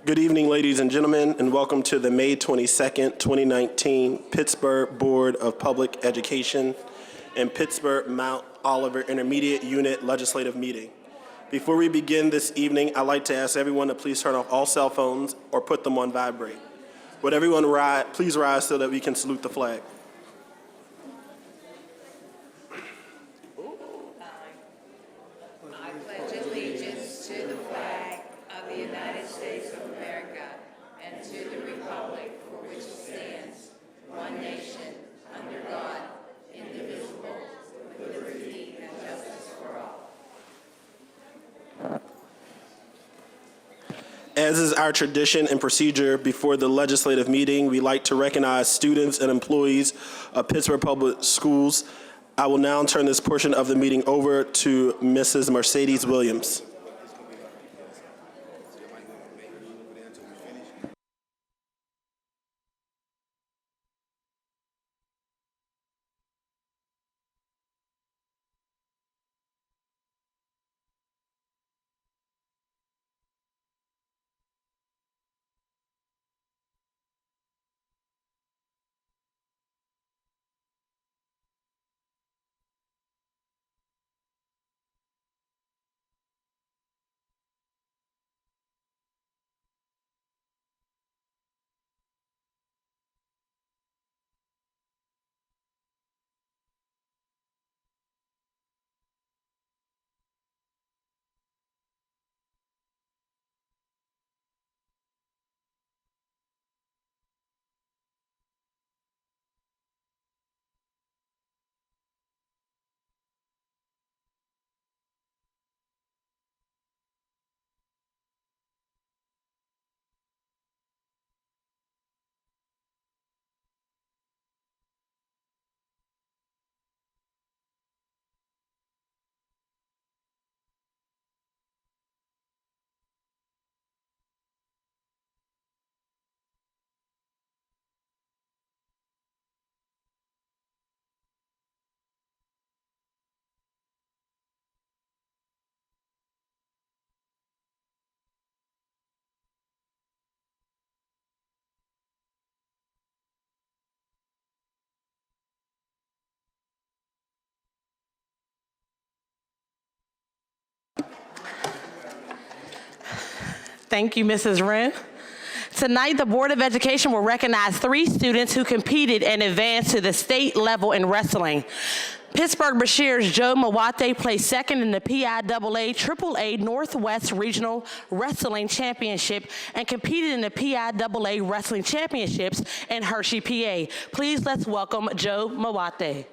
Good evening, ladies and gentlemen, and welcome to the May 22nd, 2019 Pittsburgh Board of Public Education and Pittsburgh Mount Oliver Intermediate Unit Legislative Meeting. Before we begin this evening, I'd like to ask everyone to please turn off all cell phones or put them on vibrate. Would everyone please rise so that we can salute the flag? I pledge allegiance to the flag of the United States of America and to the republic for which it stands, one nation, under God, indivisible, with liberty and justice for all. As is our tradition and procedure before the legislative meeting, we like to recognize students and employees of Pittsburgh Public Schools. I will now turn this portion of the meeting over to Mrs. Mercedes Williams. Thank you, Mrs. Wren. Tonight, the Board of Education will recognize 3 students who competed and advanced to the state level in wrestling. Pittsburgh Bashir's Joe Mawate placed second in the PIAA AAA Northwest Regional Wrestling Championship and competed in the PIAA Wrestling Championships in Hershey, PA. Please let's welcome Joe Mawate.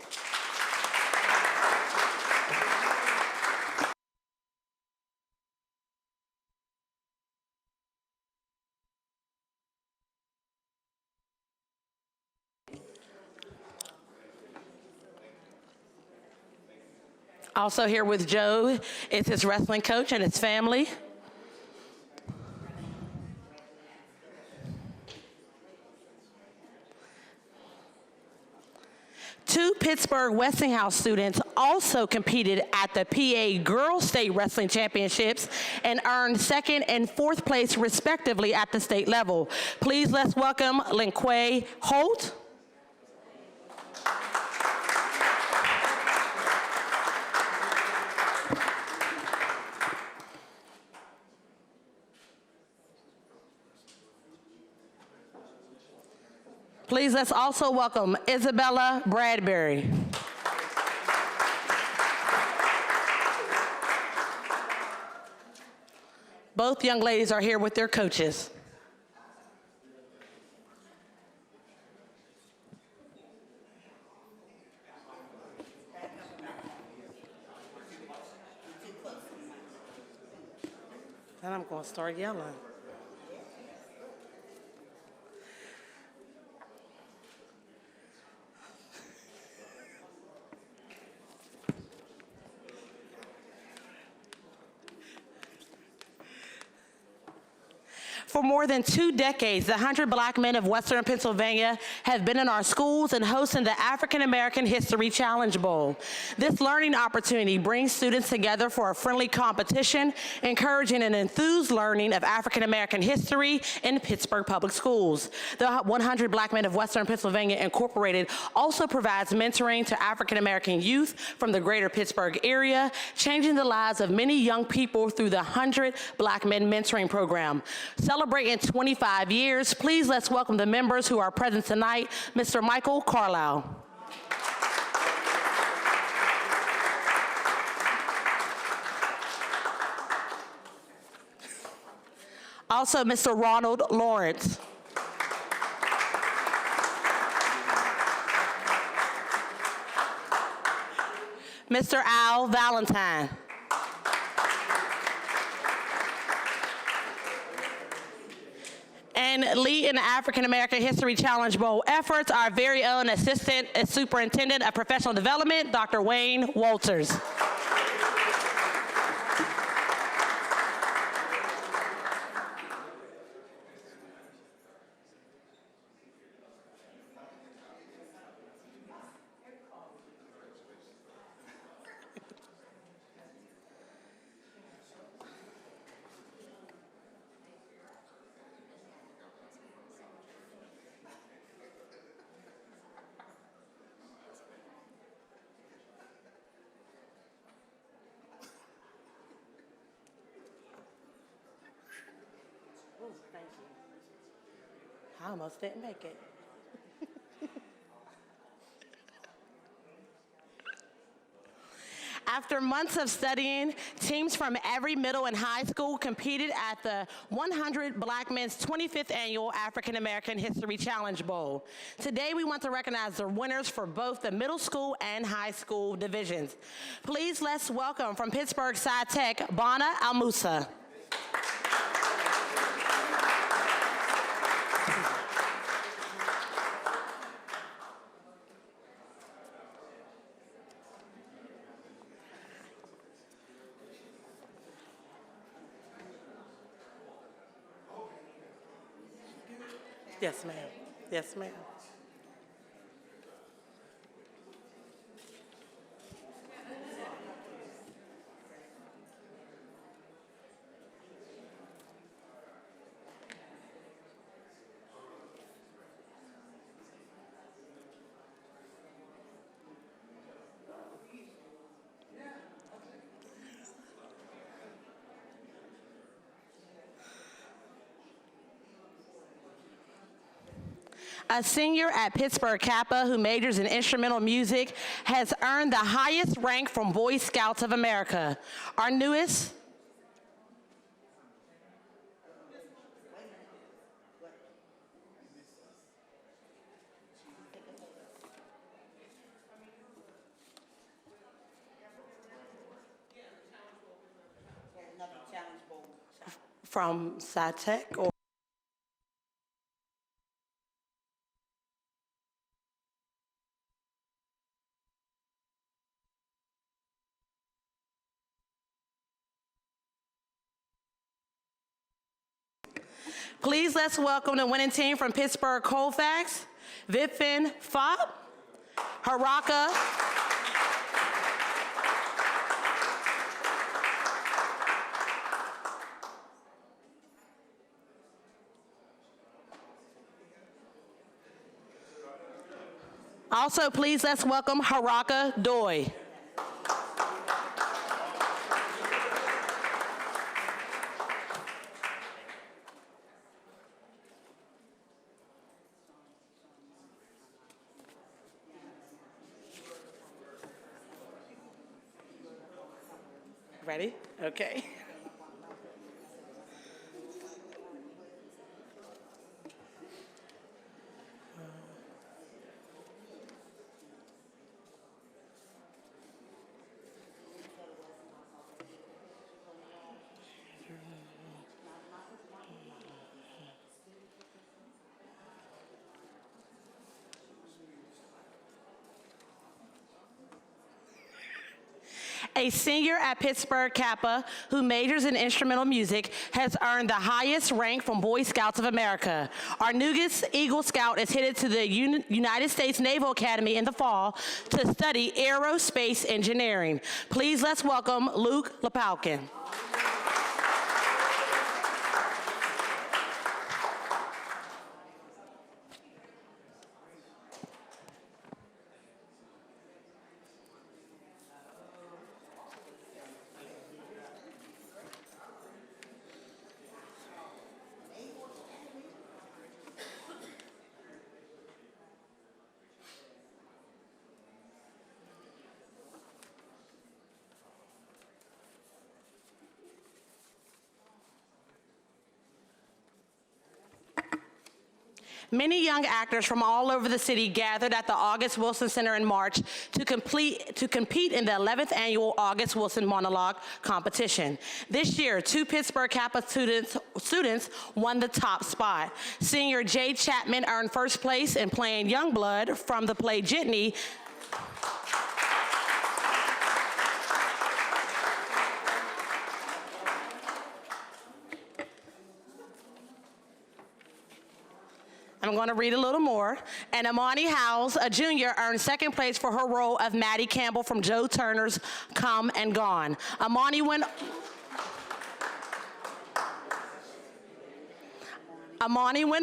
Also here with Joe is his wrestling coach and his family. Two Pittsburgh Westinghouse students also competed at the PA Girls State Wrestling Championships and earned 2nd and 4th place respectively at the state level. Please let's welcome Linquay Holt. Please let's also welcome Isabella Bradbury. Both young ladies are here with their coaches. Then I'm going to start yelling. For more than 2 decades, the 100 Black men of Western Pennsylvania have been in our schools and hosting the African American History Challenge Bowl. This learning opportunity brings students together for a friendly competition, encouraging an enthused learning of African American history in Pittsburgh Public Schools. The 100 Black men of Western Pennsylvania Incorporated also provides mentoring to African American youth from the greater Pittsburgh area, changing the lives of many young people through the 100 Black Men Mentoring Program. Celebrating 25 years, please let's welcome the members who are present tonight. Mr. Michael Carlisle. Also, Mr. Ronald Lawrence. Mr. Al Valentine. And lead in the African American History Challenge Bowl efforts, our very own Assistant Superintendent of Professional Development, Dr. Wayne Walters. Thank you. I almost didn't make it. After months of studying, teams from every middle and high school competed at the 100 Black Men's 25th Annual African American History Challenge Bowl. Today, we want to recognize the winners for both the middle school and high school divisions. Please let's welcome from Pittsburgh Sci Tech, Bana Almusa. Yes, ma'am. Yes, ma'am. A senior at Pittsburgh Kappa who majors in instrumental music has earned the highest rank from Boy Scouts of America. Our newest from SciTech or please let's welcome the winning team from Pittsburgh Colfax, Vipin Fopp, Haraka, also please let's welcome Haraka Doi. Ready? Okay. A senior at Pittsburgh Kappa who majors in instrumental music has earned the highest rank from Boy Scouts of America. Our newest Eagle Scout is headed to the United States Naval Academy in the fall to study aerospace engineering. Please let's welcome Luke Lepalkin. Many young actors from all over the city gathered at the August Wilson Center in March to compete in the 11th annual August Wilson Monologue competition. This year, 2 Pittsburgh Kappa students won the top spot. Senior Jay Chapman earned first place in playing Youngblood from the play Jitney. I'm going to read a little more. And Amani Howes, a junior, earned second place for her role of Maddie Campbell from Joe Turner's Come and Gone. Amani went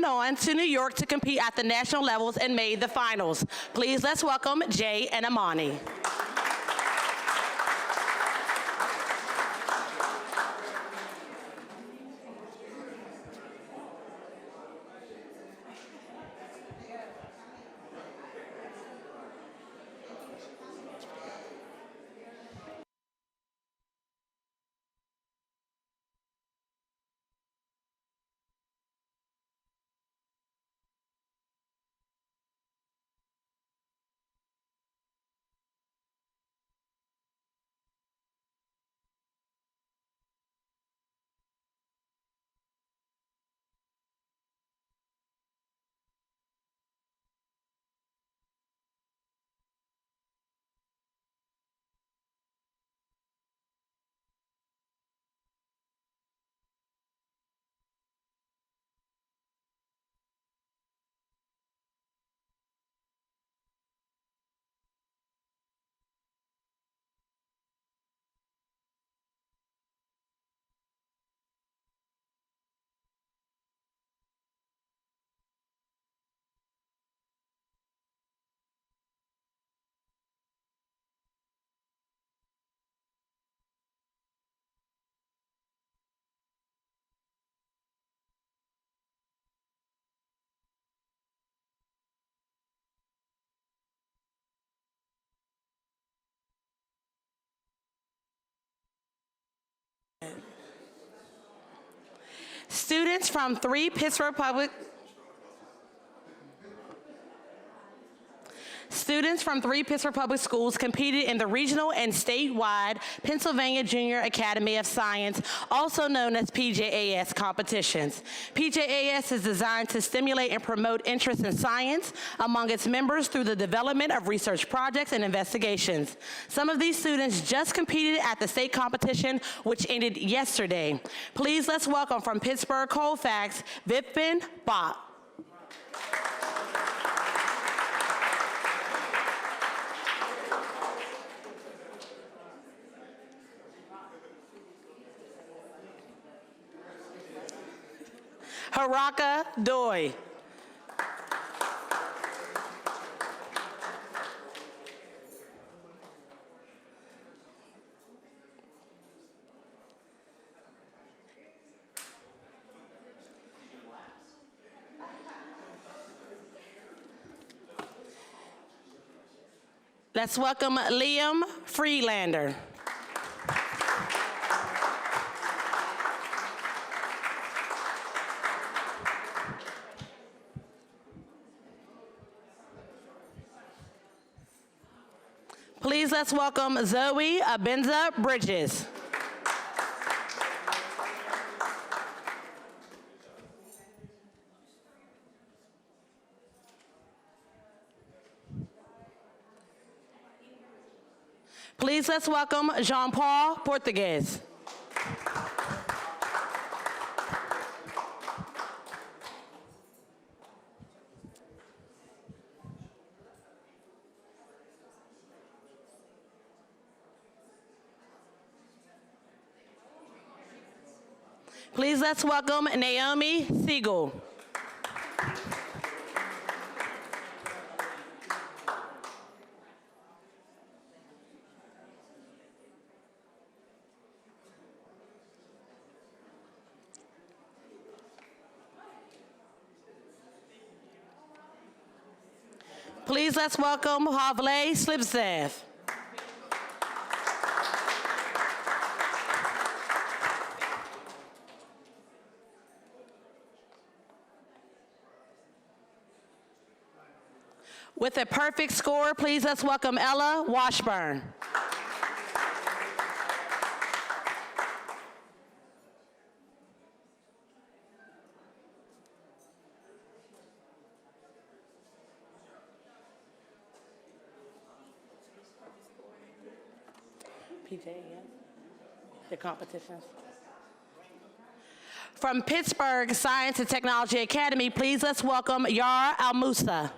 on to New York to compete at the national levels and made the finals. Please let's welcome Jay and Amani. Students from 3 Pittsburgh Public Schools competed in the regional and statewide Pennsylvania Junior Academy of Science, also known as PJAS competitions. PJAS is designed to stimulate and promote interest in science among its members through the development of research projects and investigations. Some of these students just competed at the state competition, which ended yesterday. Please let's welcome from Pittsburgh Colfax, Vipin Bach. Haraka Doi. Let's welcome Liam Friedlander. Please let's welcome Zoe Abenza Bridges. Please Please let's welcome Jean-Paul Portugues. Please let's welcome Naomi Siegel. Please let's welcome Havle Slipstaff. With a perfect score, please let's welcome Ella Washburn. PJ, yeah. The competitions. From Pittsburgh Science and Technology Academy, please let's welcome Yara Al-Musa.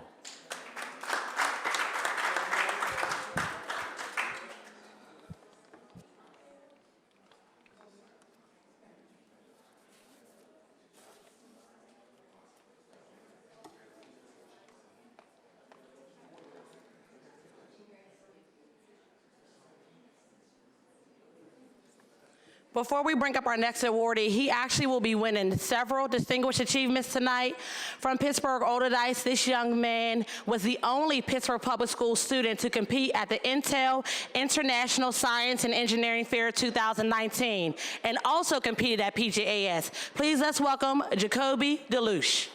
Before we bring up our next awardee, he actually will be winning several distinguished achievements tonight. From Pittsburgh Older Dice, this young man was the only Pittsburgh Public School student to compete at the Intel International Science and Engineering Fair 2019 and also competed at PGAS. Please let's welcome Jacoby Deluche.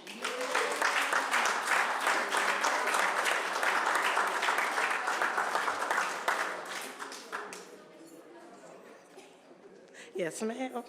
Yes, ma'am.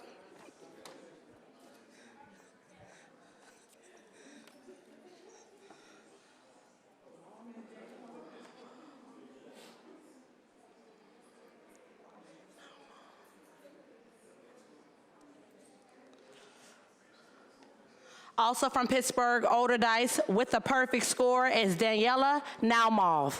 Also from Pittsburgh Older Dice with the perfect score is Daniela Naumov.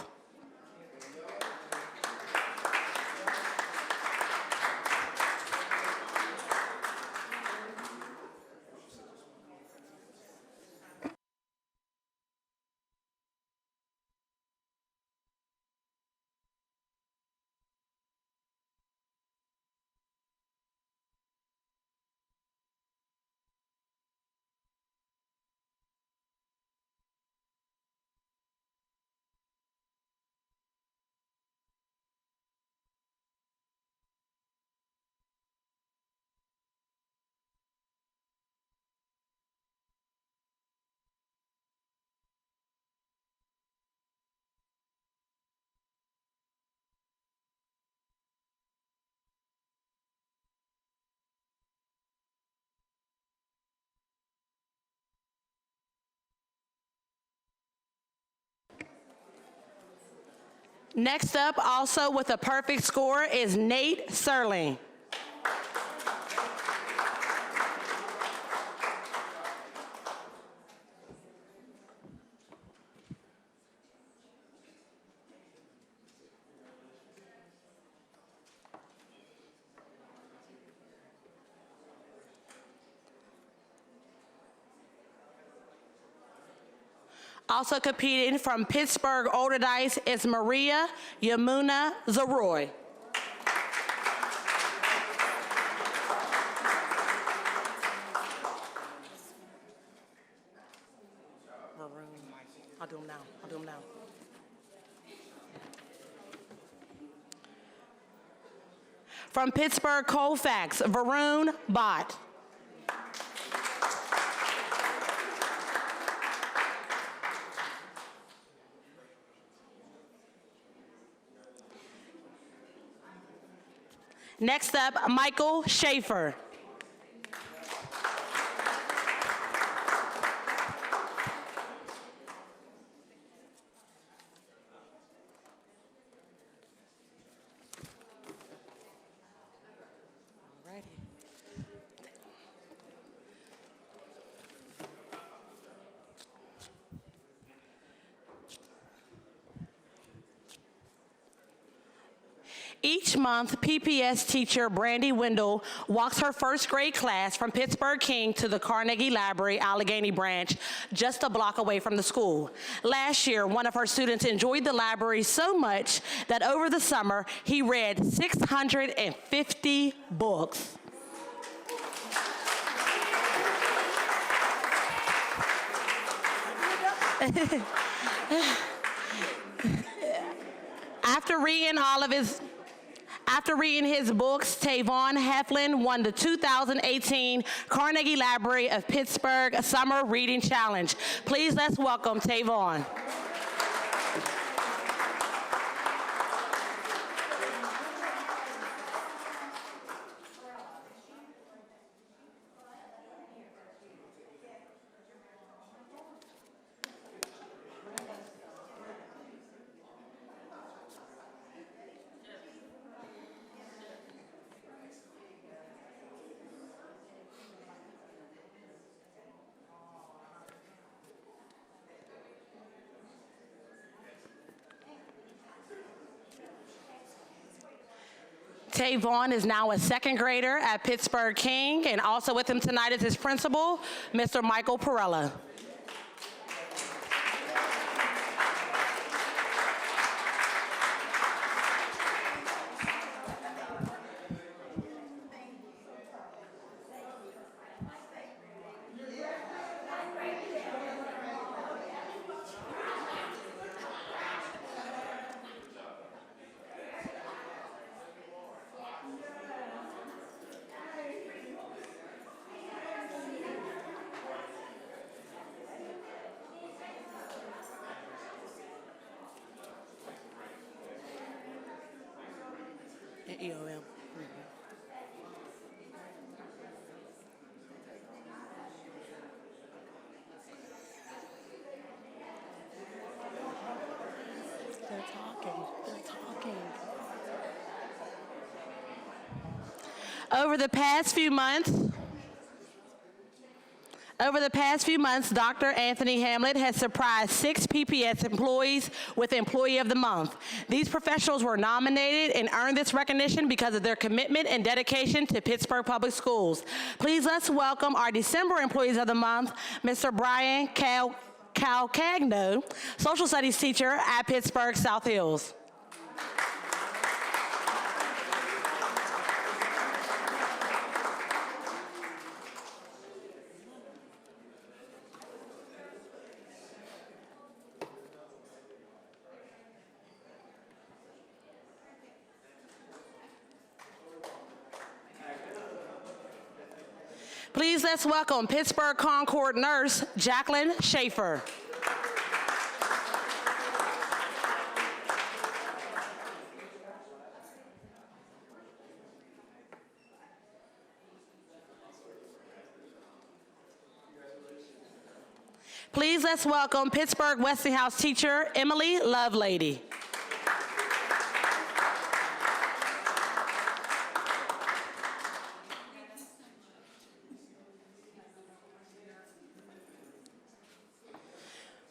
Next up, also with a perfect score, is Nate Serling. Also competing from Pittsburgh Older Dice is Maria Yamuna Zaroy. I'll do them now. From Pittsburgh Colfax, Varun Bott. Next up, Michael Schaefer. Each month, PPS teacher Brandy Wendell walks her first grade class from Pittsburgh King to the Carnegie Library, Allegheny Branch, just a block away from the school. Last year, one of her students enjoyed the library so much that over the summer, he read 650 books. After reading his books, Tavon Heflin won the 2018 Carnegie Library of Pittsburgh Summer Reading Challenge. Please let's welcome Tavon. Tavon is now a second grader at Pittsburgh King, and also with him tonight is his principal, Mr. Michael Perella. EOM. They're talking. Over the past few months, Dr. Anthony Hamlet has surprised 6 PPS employees with Employee of the Month. These professionals were nominated and earned this recognition because of their commitment and dedication to Pittsburgh Public Schools. Please let's welcome our December Employees of the Month, Mr. Brian Calcagno, Social Studies teacher at Pittsburgh South Hills. Please let's welcome Pittsburgh Concord nurse, Jacqueline Schaefer. Please let's welcome Pittsburgh Westinghouse teacher, Emily Lovelady.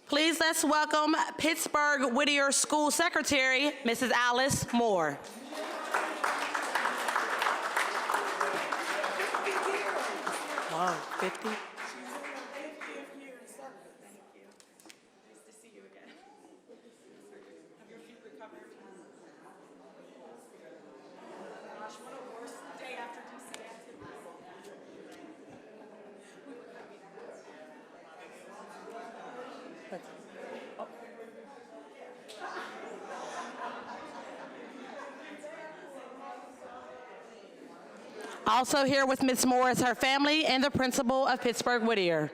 Please let's welcome Pittsburgh Whittier School Secretary, Mrs. Alice Moore. Wow, 50? Also here with Ms. Moore is her family and the principal of Pittsburgh Whittier.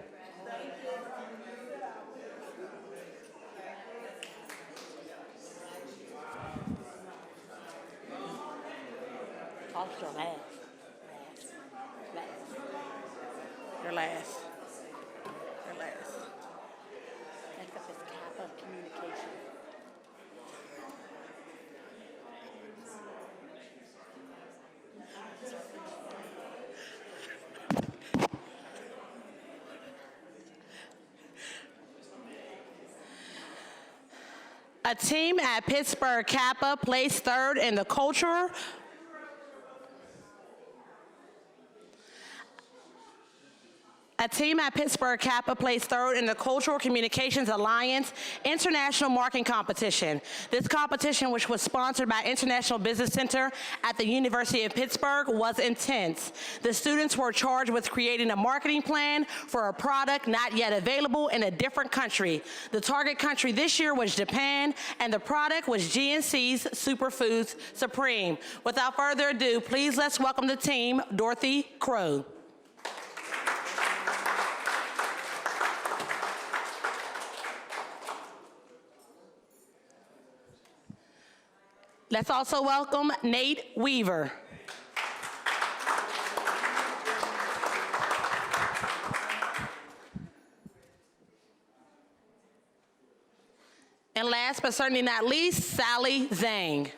Also last. Your last. Next up is Kappa Communication. A team at Pittsburgh Kappa placed third in the cultural. A team at Pittsburgh Kappa placed third in the Cultural Communications Alliance International Marketing Competition. This competition, which was sponsored by International Business Center at the University of Pittsburgh, was intense. The students were charged with creating a marketing plan for a product not yet available in a different country. The target country this year was Japan, and the product was GNC's Superfoods Supreme. Without further ado, please let's welcome the team, Dorothy Crow. Let's also welcome Nate Weaver. And last but certainly not least, Sally Zhang.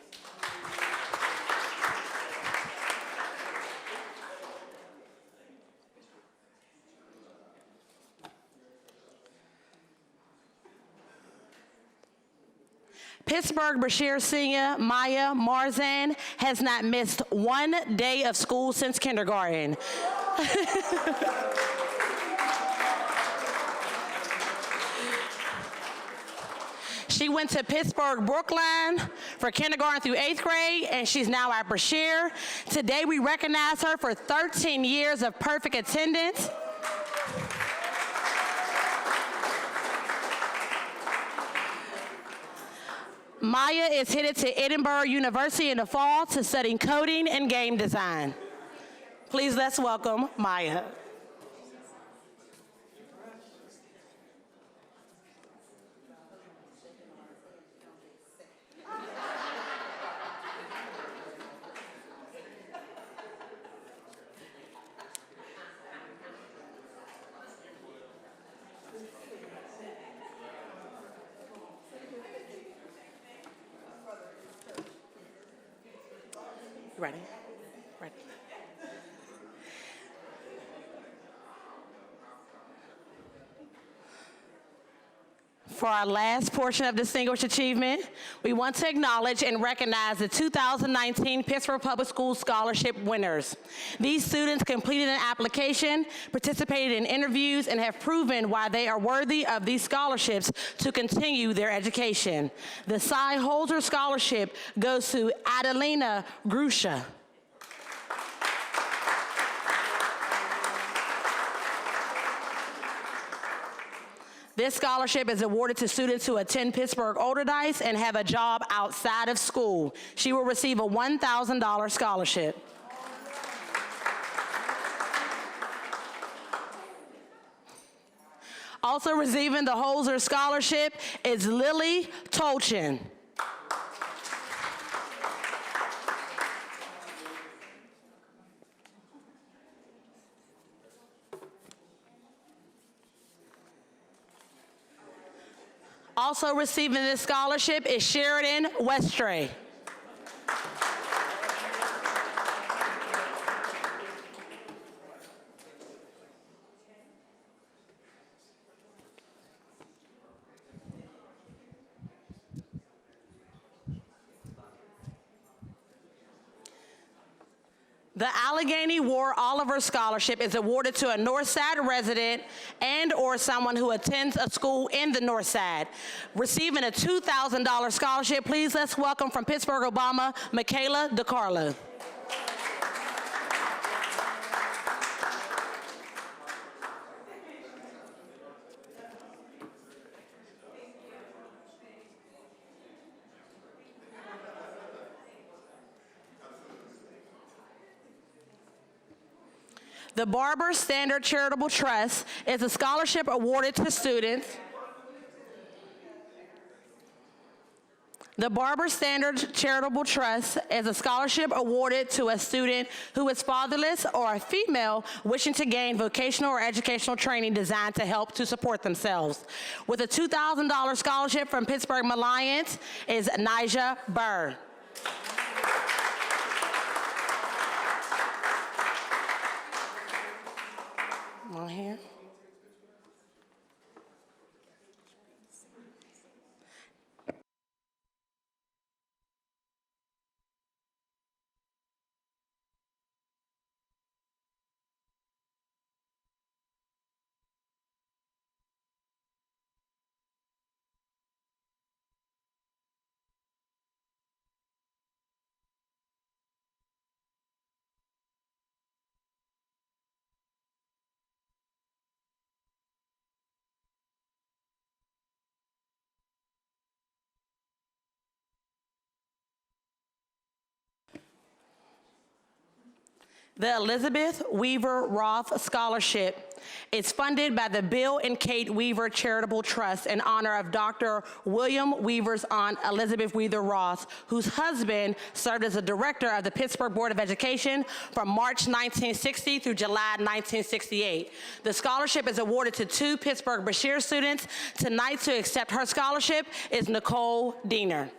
Pittsburgh Bashir Senior Maya Marzan has not missed one day of school since kindergarten. She went to Pittsburgh Brookline for kindergarten through 8th grade, and she's now at Bashir. Today we recognize her for 13 years of perfect attendance. Maya is headed to Edinburgh University in the fall to study coding and game design. Please let's welcome Maya. Ready? Ready. For our last portion of Distinguished Achievement, we want to acknowledge and recognize the 2019 Pittsburgh Public Schools Scholarship winners. These students completed an application, participated in interviews, and have proven why they are worthy of these scholarships to continue their education. The Cy Holzer Scholarship goes to Adelina Grusha. This scholarship is awarded to students who attend Pittsburgh Oderdice and have a job outside of school. She will receive a $1,000 scholarship. Also receiving the Holzer Scholarship is Lily Tolchin. Also receiving this scholarship is Sheridan Westray. The Allegheny War Oliver Scholarship is awarded to a Northside resident and or someone who attends a school in the Northside. Receiving a $2,000 scholarship, please let's welcome from Pittsburgh Obama, Michaela DiCarlo. The Barber Standard Charitable Trust is a scholarship awarded to students. The Barber Standard Charitable Trust is a scholarship awarded to a student who is fatherless or a female wishing to gain vocational or educational training designed to help to support themselves. With a $2,000 scholarship from Pittsburgh Alliance is Nija Burr. On here. The Elizabeth Weaver Roth Scholarship is funded by the Bill and Kate Weaver Charitable Trust in honor of Dr. William Weaver's aunt, Elizabeth Weaver Roth, whose husband served as a director of the Pittsburgh Board of Education from March 1960 through July 1968. The scholarship is awarded to 2 Pittsburgh Bashir students. Tonight, to accept her scholarship is Nicole Diener.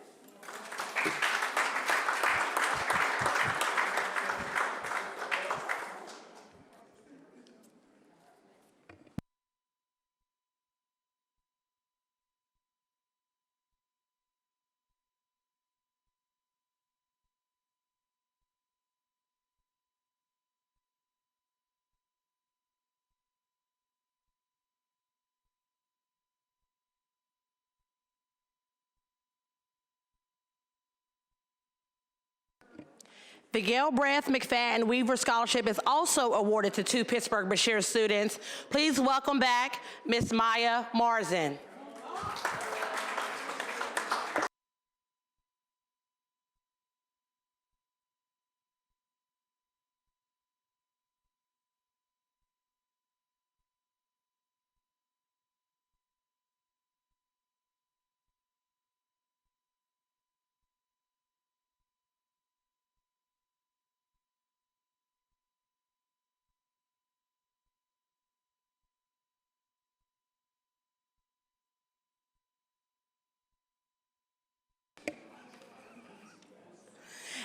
The Gail Brath McFadden Weaver Scholarship is also awarded to 2 Pittsburgh Bashir students. Please welcome back Miss Maya Marzin.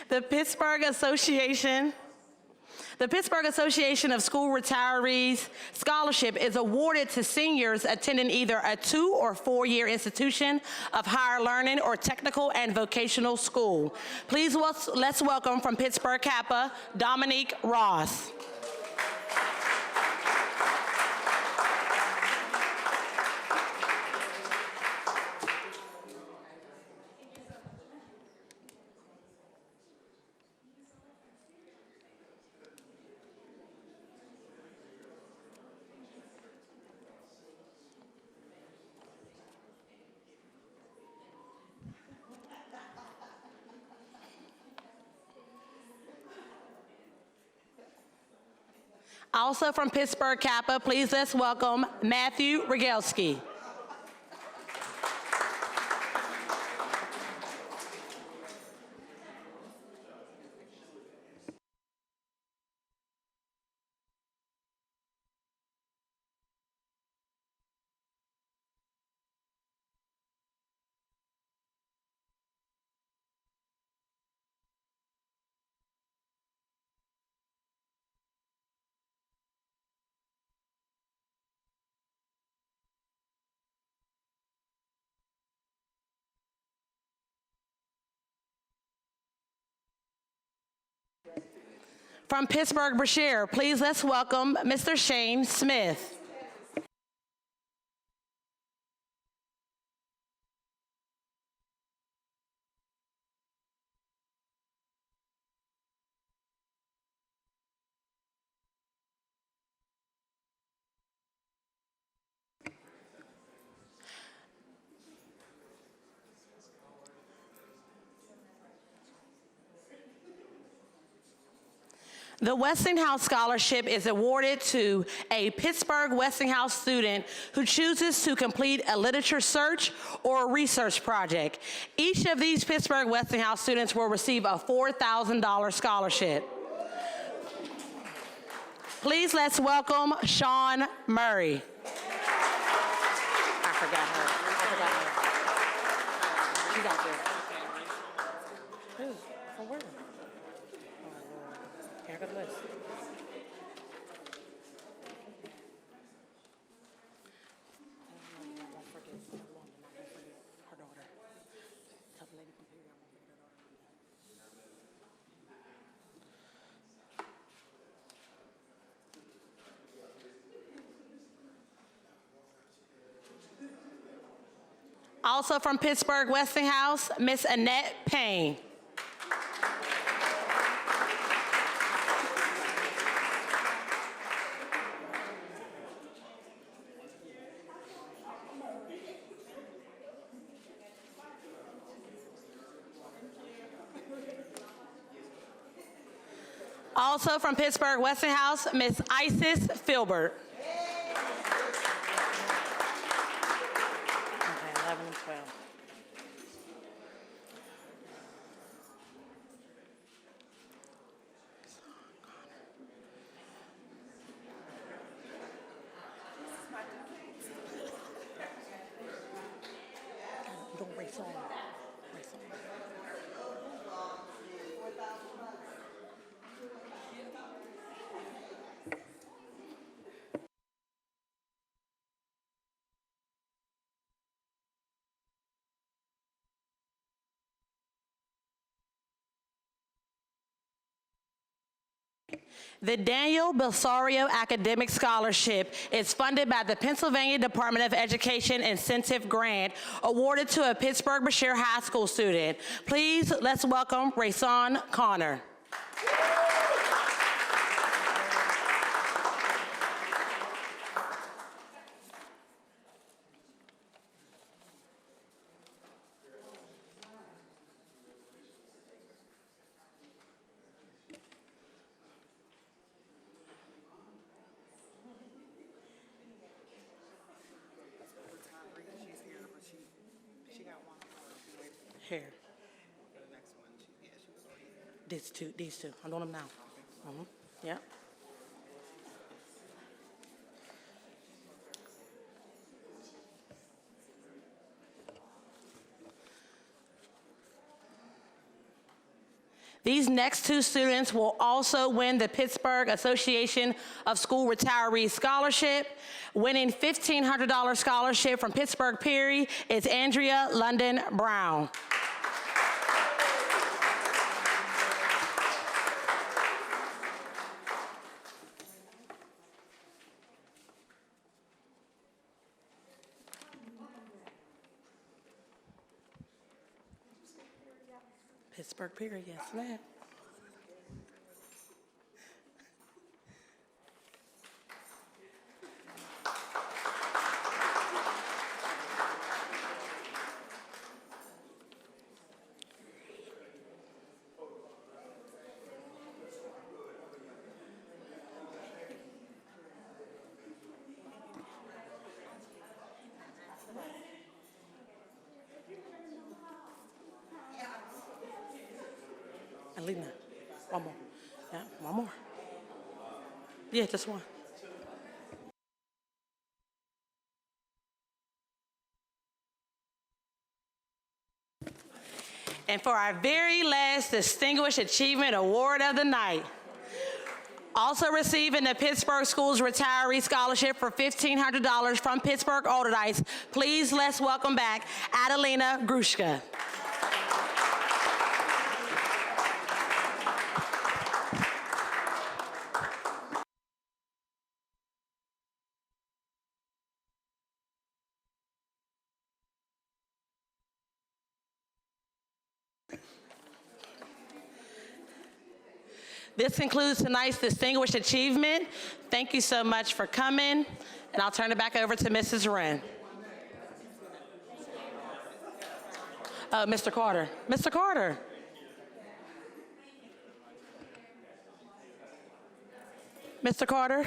The Pittsburgh Association of School Retirees Scholarship is awarded to seniors attending either a 2- or 4-year institution of higher learning or technical and vocational school. Please let's welcome from Pittsburgh Kappa, Dominique Ross. Also from Pittsburgh Kappa, please let's welcome Matthew Rogalski. From Pittsburgh Bashir, please let's welcome Mr. Shane Smith. The Westinghouse Scholarship is awarded to a Pittsburgh Westinghouse student who chooses to complete a literature search or a research project. Each of these Pittsburgh Westinghouse students will receive a $4,000 scholarship. Please let's welcome Sean Murray. I forgot her. She's out there. Who? From where? Here goes Liz. Her daughter. Tell the lady from here, I won't forget her daughter. Also from Pittsburgh Westinghouse, Miss Annette Payne. Also from Pittsburgh Westinghouse, Miss Isis Filbert. Okay, 11 and 12. Don't race on. Race on. The Daniel Belsario Academic Scholarship is funded by the Pennsylvania Department of Education Incentive Grant awarded to a Pittsburgh Bashir High School student. Please, let's welcome Rayson Connor. She got one. Here. The next one, she was already there. These two. I'm doing them now. Yep. These next two students will also win the Pittsburgh Association of School Retirees Scholarship. Winning $1,500 scholarship from Pittsburgh Perry is Andrea London Brown. Pittsburgh Perry, yes ma'am. Alina, one more. Yeah, one more. Yeah, just one. And for our very last Distinguished Achievement Award of the night, also receiving the Pittsburgh Schools Retiree Scholarship for $1,500 from Pittsburgh Alderdice, please let's welcome back Adelina Grushka. This concludes tonight's Distinguished Achievement. Thank you so much for coming, and I'll turn it back over to Mrs. Wren. Mr. Carter. Mr. Carter. Mr. Carter.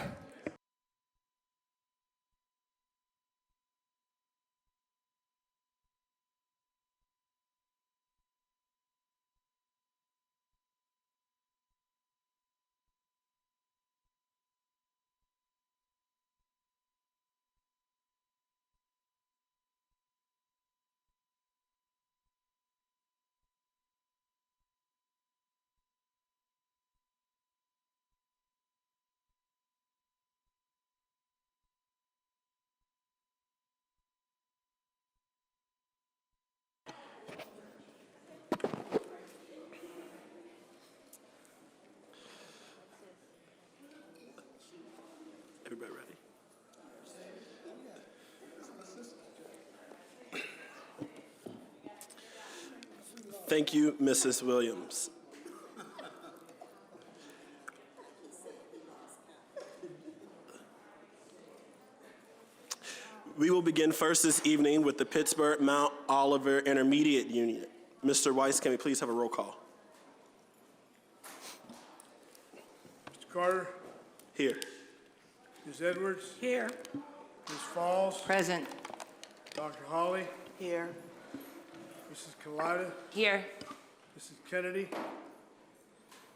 Everybody ready? Thank you, Mrs. Williams. We will begin first this evening with the Pittsburgh Mount Oliver Intermediate Unit. Mr. Weiss, can we please have a roll call? Carter, Here. Ms. Edwards, Here. Ms. Falls, Present. Dr. Holly, Here. Mrs. Kalida, Here. Mrs. Kennedy,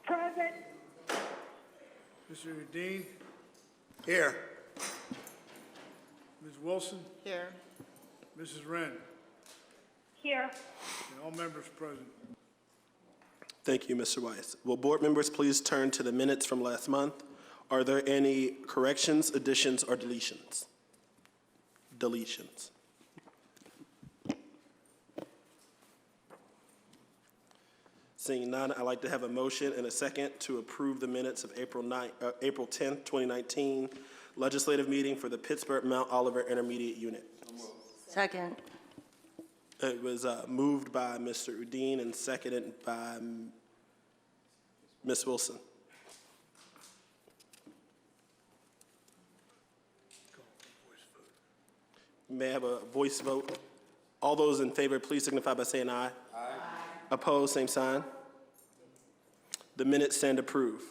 Present. Mr. Udine, Here. Ms. Wilson, Here. Mrs. Wren, Here. and all members present. Thank you, Mr. Weiss. Will board members please turn to the minutes from last month? Are there any corrections, additions, or deletions? Deletions. Seeing none, I'd like to have a motion and a second to approve the minutes of April 10th, 2019 legislative meeting for the Pittsburgh Mount Oliver Intermediate Unit. Second. It was moved by Mr. Udine and seconded by Ms. Wilson. May I have a voice vote? All those in favor, please signify by saying aye. Aye. Opposed, same sign. The minutes stand approved.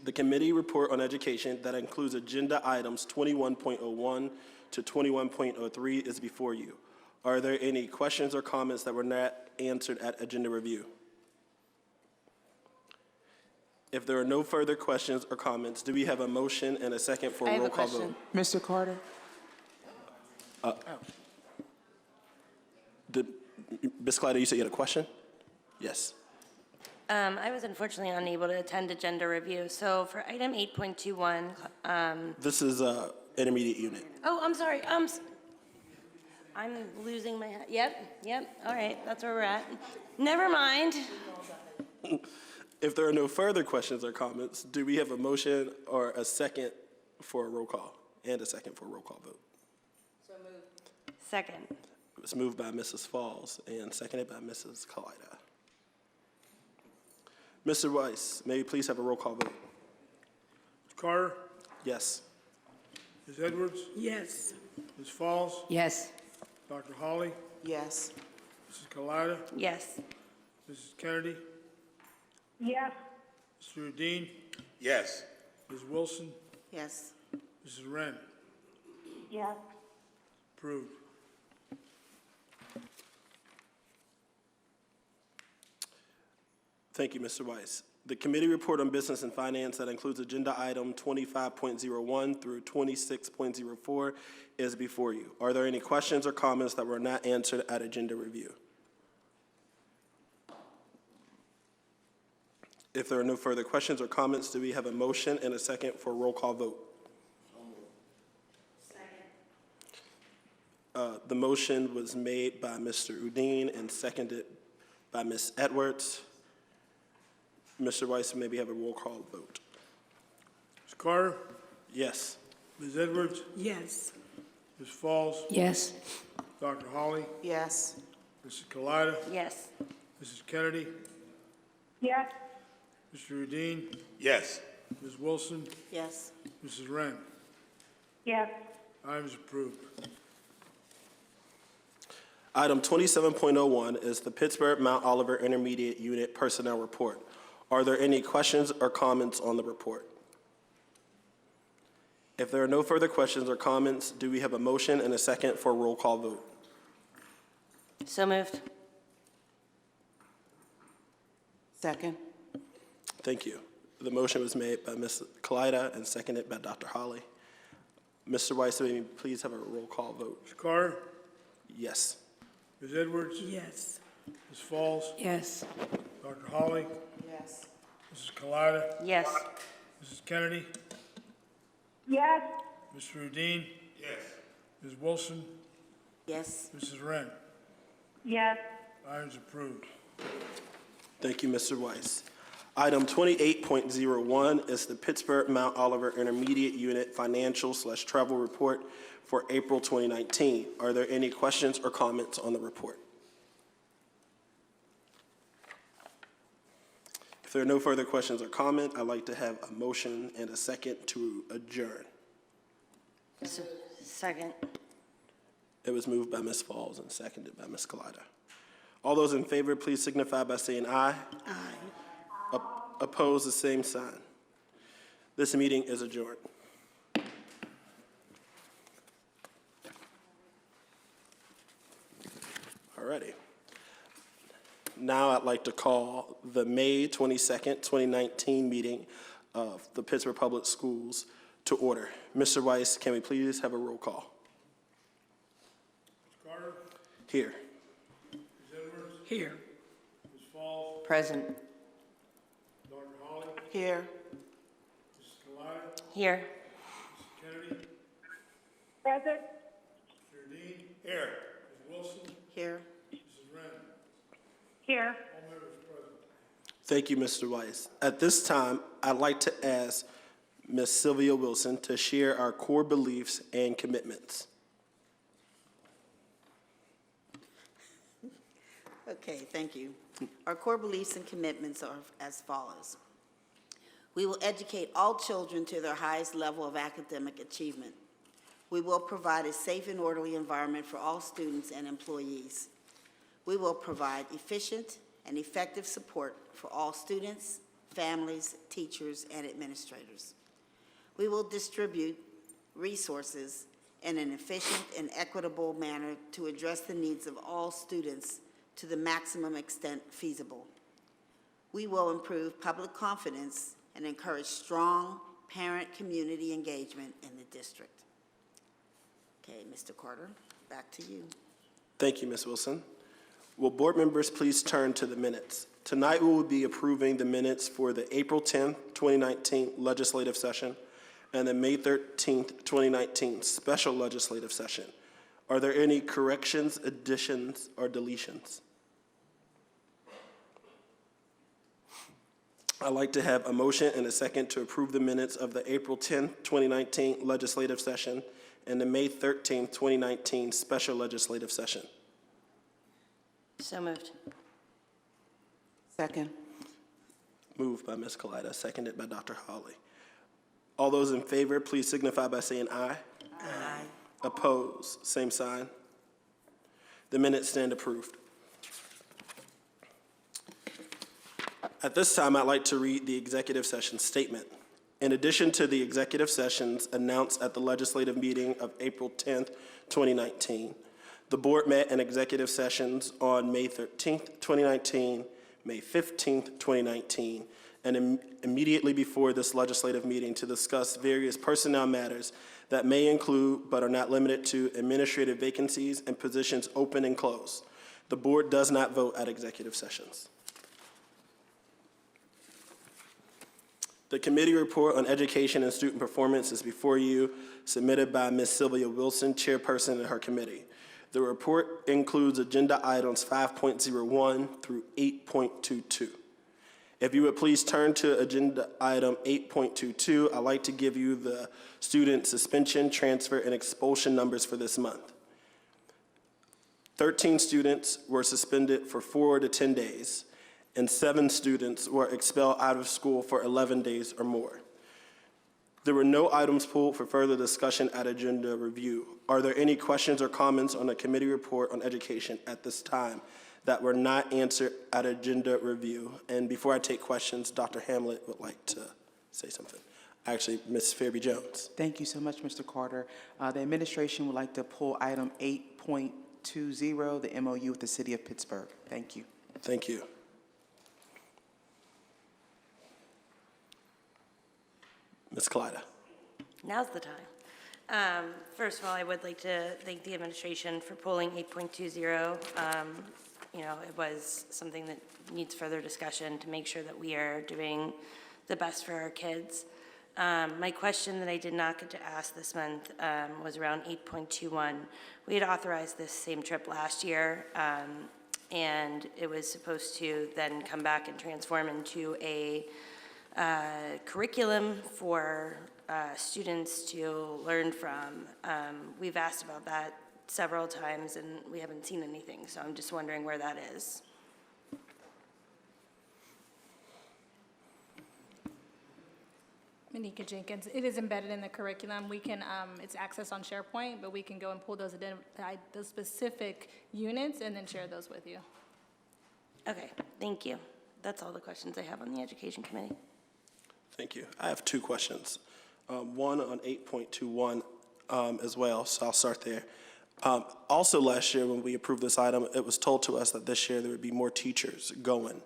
The committee report on education that includes agenda items 21.01 to 21.03 is before you. Are there any questions or comments that were not answered at agenda review? If there are no further questions or comments, do we have a motion and a second for a roll call vote? Mr. Carter? Ms. Clyder, you said you had a question? Yes. I was unfortunately unable to attend agenda review, so for item 8.21, This is intermediate unit. oh, I'm sorry, I'm losing my, yep, all right, that's where we're at. Never mind. If there are no further questions or comments, do we have a motion or a second for a roll call and a second for a roll call vote? Second. It was moved by Mrs. Falls and seconded by Mrs. Kalida. Mr. Weiss, may we please have a roll call vote? Ms. Carter, Yes. Ms. Edwards, Yes. Ms. Falls, Yes. Dr. Holly, Yes. Mrs. Kalida, Yes. Mrs. Kennedy, Yes. Mr. Udine, Yes. Ms. Wilson, Yes. Mrs. Wren, Yes. approved. Thank you, Mr. Weiss. The committee report on business and finance that includes agenda item 25.01 through 26.04 is before you. Are there any questions or comments that were not answered at agenda review? If there are no further questions or comments, do we have a motion and a second for a roll call vote? The motion was made by Mr. Udine and seconded by Ms. Edwards. Mr. Weiss, maybe have a roll call vote. Ms. Carter, Yes. Ms. Edwards, Yes. Ms. Falls, Yes. Dr. Holly, Yes. Mrs. Kalida, Yes. Mrs. Kennedy, Yes. Mr. Udine, Yes. Ms. Wilson, Yes. Mrs. Wren. Yes. Item is approved. Item 27.01 is the Pittsburgh Mount Oliver Intermediate Unit Personnel Report. Are there any questions or comments on the report? If there are no further questions or comments, do we have a motion and a second for a roll call vote? So moved. Second. Thank you. The motion was made by Ms. Kalida and seconded by Dr. Holly. Mr. Weiss, may we please have a roll call vote? Ms. Carter, Yes. Ms. Edwards, Yes. Ms. Falls, Yes. Dr. Holly, Yes. Mrs. Kalida, Yes. Mrs. Kennedy, Yes. Mr. Udine, Yes. Ms. Wilson, Yes. Mrs. Wren. Yes. Item is approved. Thank you, Mr. Weiss. Item 28.01 is the Pittsburgh Mount Oliver Intermediate Unit Financial/Travel Report for April 2019. Are there any questions or comments on the report? If there are no further questions or comment, I'd like to have a motion and a second to adjourn. Second. It was moved by Ms. Falls and seconded by Ms. Kalida. All those in favor, please signify by saying aye. Aye. Oppose, the same sign. This meeting is adjourned. Alrighty. Now I'd like to call the May 22nd, 2019 meeting of the Pittsburgh Public Schools to order. Mr. Weiss, can we please have a roll call? Ms. Carter, Here. Ms. Edwards, Here. Ms. Falls, Present. Dr. Holly, Here. Mrs. Kalida, Here. Mrs. Kennedy, Present. Mr. Dean. Here. Ms. Wilson, Here. Mrs. Wren, Here. all members present. Thank you, Mr. Weiss. At this time, I'd like to ask Ms. Sylvia Wilson to share our core beliefs and commitments. Okay, thank you. Our core beliefs and commitments are as follows. We will educate all children to their highest level of academic achievement. We will provide a safe and orderly environment for all students and employees. We will provide efficient and effective support for all students, families, teachers, and administrators. We will distribute resources in an efficient and equitable manner to address the needs of all students to the maximum extent feasible. We will improve public confidence and encourage strong parent-community engagement in the district. Okay, Mr. Carter, back to you. Thank you, Ms. Wilson. Will board members please turn to the minutes? Tonight, we will be approving the minutes for the April 10th, 2019 legislative session and the May 13th, 2019 special legislative session. Are there any corrections, additions, or deletions? I'd like to have a motion and a second to approve the minutes of the April 10th, 2019 legislative session and the May 13th, 2019 special legislative session. So moved. Second. Moved by Ms. Kalida, seconded by Dr. Hawley. All those in favor, please signify by saying aye. Aye. Opposed, same sign. The minutes stand approved. At this time, I'd like to read the executive session statement. In addition to the executive sessions announced at the legislative meeting of April 10th, 2019, the board met in executive sessions on May 13th, 2019, May 15th, 2019, and immediately before this legislative meeting to discuss various personnel matters that may include, but are not limited to, administrative vacancies and positions open and closed. The board does not vote at executive sessions. The committee report on education and student performance is before you, submitted by Ms. Sylvia Wilson, chairperson of her committee. The report includes agenda items 5.01 through 8.22. If you would please turn to agenda item 8.22, I'd like to give you the student suspension, transfer, and expulsion numbers for this month. 13 students were suspended for 4 to 10 days, and 7 students were expelled out of school for 11 days or more. There were no items pulled for further discussion at agenda review. Are there any questions or comments on the committee report on education at this time that were not answered at agenda review? And before I take questions, Dr. Hamlet would like to say something. Actually, Ms. Fairby-Jones. Thank you so much, Mr. Carter. The administration would like to pull item 8.20, the MOU with the City of Pittsburgh. Thank you. Thank you. Ms. Kalida. Now's the time. First of all, I would like to thank the administration for pulling 8.20. You know, it was something that needs further discussion to make sure that we are doing the best for our kids. My question that I did not get to ask this month was around 8.21. We had authorized this same trip last year, and it was supposed to then come back and transform into a curriculum for students to learn from. We've asked about that several times, and we haven't seen anything, so I'm just wondering where that is. Manika Jenkins. It is embedded in the curriculum. We can, it's accessed on SharePoint, but we can go and pull those specific units and then share those with you. Okay, thank you. That's all the questions I have on the Education Committee. Thank you. I have two questions. One on 8.21 as well, so I'll start there. Also last year when we approved this item, it was told to us that this year there would be more teachers going.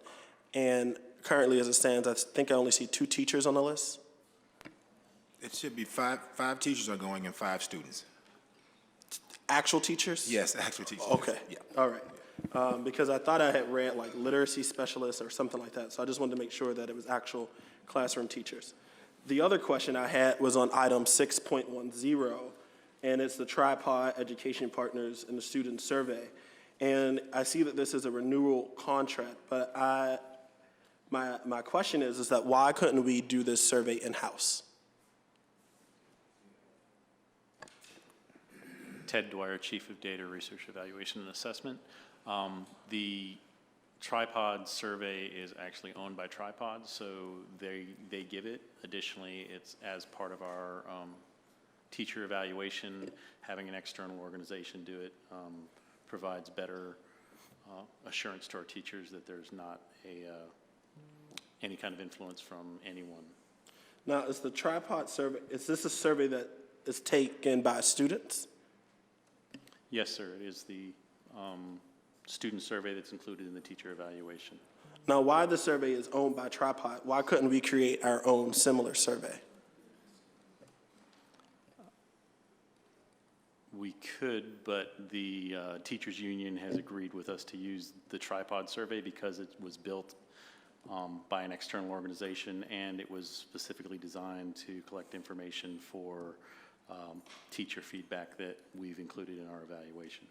And currently as it stands, I think I only see 2 teachers on the list. It should be five teachers are going and 5 students. Actual teachers? Yes, actual teachers. Okay, Yeah. all right. Because I thought I had read like literacy specialists or something like that, so I just wanted to make sure that it was actual classroom teachers. The other question I had was on item 6.10, and it's the Tripod Education Partners and the Student Survey. And I see that this is a renewal contract, but my question is that why couldn't we do this survey in-house? Ted Dwyer, Chief of Data Research Evaluation and Assessment. The Tripod survey is actually owned by Tripod, so they give it. Additionally, it's as part of our teacher evaluation, having an external organization do it provides better assurance to our teachers that there's not any kind of influence from anyone. Now, is the Tripod survey, is this a survey that is taken by students? Yes, sir, it is the student survey that's included in the teacher evaluation. Now, why the survey is owned by Tripod, why couldn't we create our own similar survey? We could, but the teachers union has agreed with us to use the Tripod survey because it was built by an external organization and it was specifically designed to collect information for teacher feedback that we've included in our evaluation.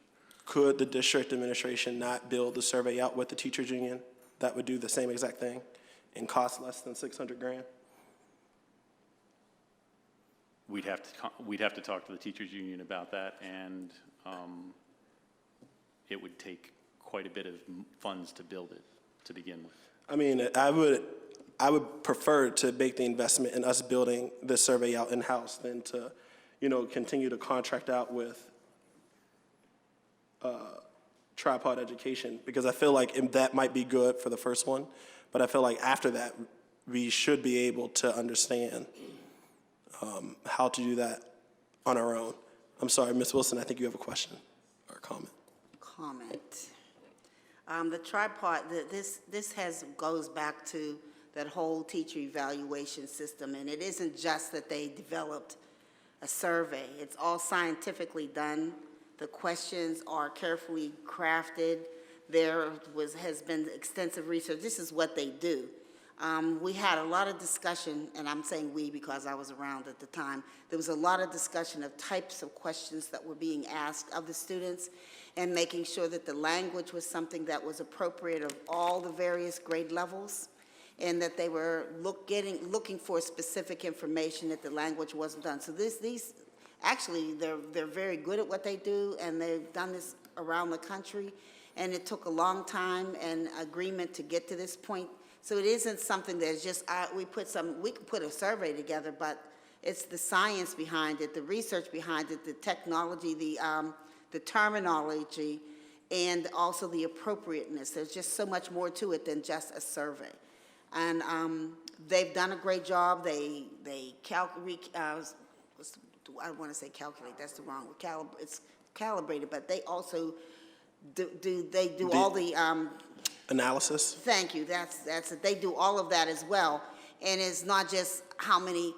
Could the district administration not build the survey out with the teachers union that would do the same exact thing and cost less than $600,000? We'd have to talk to the teachers union about that, and it would take quite a bit of funds to build it to begin with. I mean, I would prefer to make the investment in us building the survey out in-house than to, continue to contract out with Tripod Education, because I feel like that might be good for the first one, but I feel like after that, we should be able to understand how to do that on our own. I'm sorry, Ms. Wilson, I think you have a question or a comment. The Tripod, goes back to that whole teacher evaluation system, and it isn't just that they developed a survey. It's all scientifically done. The questions are carefully crafted. There has been extensive research. This is what they do. We had a lot of discussion, and I'm saying we because I was around at the time. There was a lot of discussion of types of questions that were being asked of the students and making sure that the language was something that was appropriate of all the various grade levels, and that they were looking for specific information, that the language wasn't done. So these actually, they're very good at what they do, and they've done this around the country, and it took a long time and agreement to get to this point. So it isn't something that's just, we could put a survey together, but it's the science behind it, the research behind it, the technology, the terminology, and also the appropriateness. There's just so much more to it than just a survey. And they've done a great job. I don't want to say calculate, that's the wrong word. It's calibrated, but they also do all the analysis? Thank you, that's it. They do all of that as well. And it's not just how many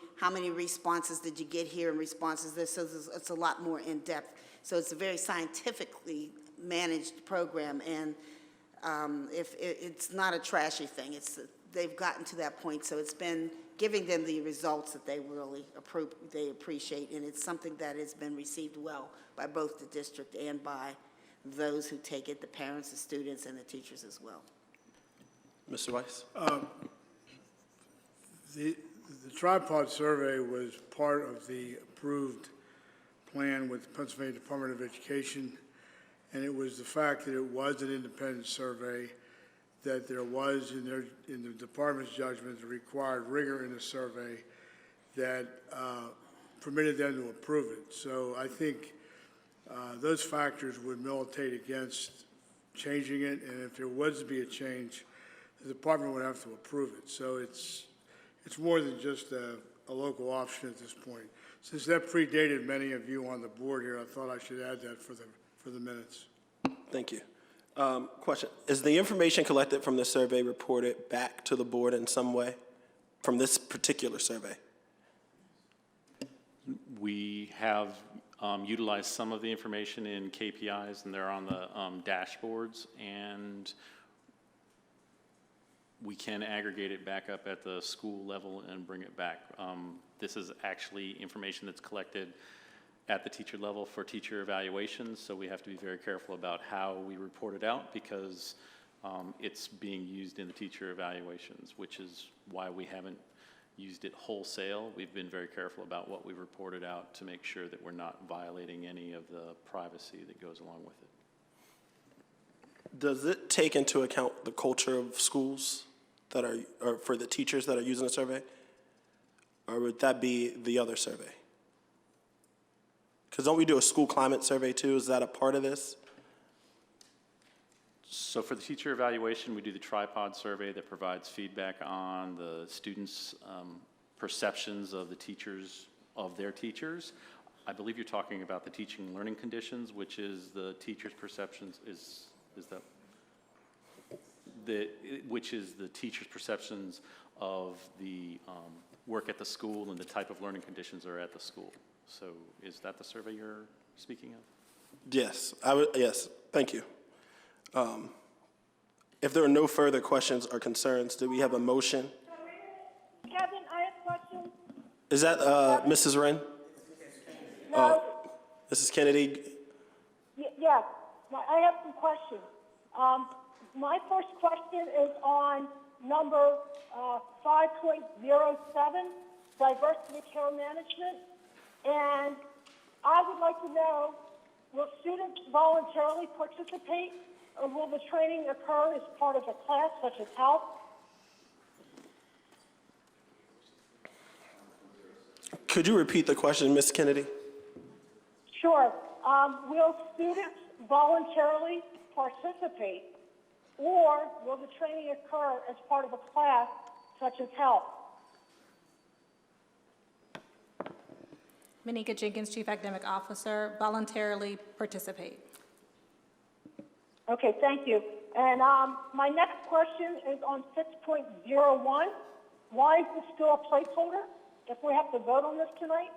responses did you get here and responses there, so it's a lot more in depth. So it's a very scientifically managed program, and if it's not a trashy thing, they've gotten to that point, so it's been giving them the results that they really appreciate, and it's something that has been received well by both the district and by those who take it, the parents, the students, and the teachers as well. Mr. Weiss? The Tripod survey was part of the approved plan with the Pennsylvania Department of Education, and it was the fact that it was an independent survey, that there was in the department's judgment the required rigor in the survey that permitted them to approve it. So I think those factors would militate against changing it, and if there was to be a change, the department would have to approve it. So it's more than just a local option at this point. Since that predated many of you on the board here, I thought I should add that for the minutes. Thank you. Question, is the information collected from the survey reported back to the board in some way from this particular survey? We have utilized some of the information in KPIs, and they're on the dashboards, and we can aggregate it back up at the school level and bring it back. This is actually information that's collected at the teacher level for teacher evaluations, so we have to be very careful about how we report it out because it's being used in the teacher evaluations, which is why we haven't used it wholesale. We've been very careful about what we reported out to make sure that we're not violating any of the privacy that goes along with it. Does it take into account the culture of schools that are, or for the teachers that are using the survey? Or would that be the other survey? Because don't we do a school climate survey too? Is that a part of this? So for the teacher evaluation, we do the tripod survey that provides feedback on the students' perceptions of the teachers, of their teachers. I believe you're talking about the teaching and learning conditions, which is the teacher's perceptions, which is the teacher's perceptions of the work at the school and the type of learning conditions are at the school. So is that the survey you're speaking of? Yes, yes, thank you. If there are no further questions or concerns, do we have a motion? Kevin, I have questions. Is that Mrs. Wren? No. Mrs. Kennedy? Yes, I have some questions. My first question is on number 5.07, diversity care management. And I would like to know, will students voluntarily participate, or will the training occur as part of a class such as health? Could you repeat the question, Ms. Kennedy? Sure. Will students voluntarily participate, or will the training occur as part of a class such as health? Manika Jenkins, Chief Academic Officer, voluntarily participate. Okay, thank you. And my next question is on 6.01. Why is this still a placeholder if we have to vote on this tonight?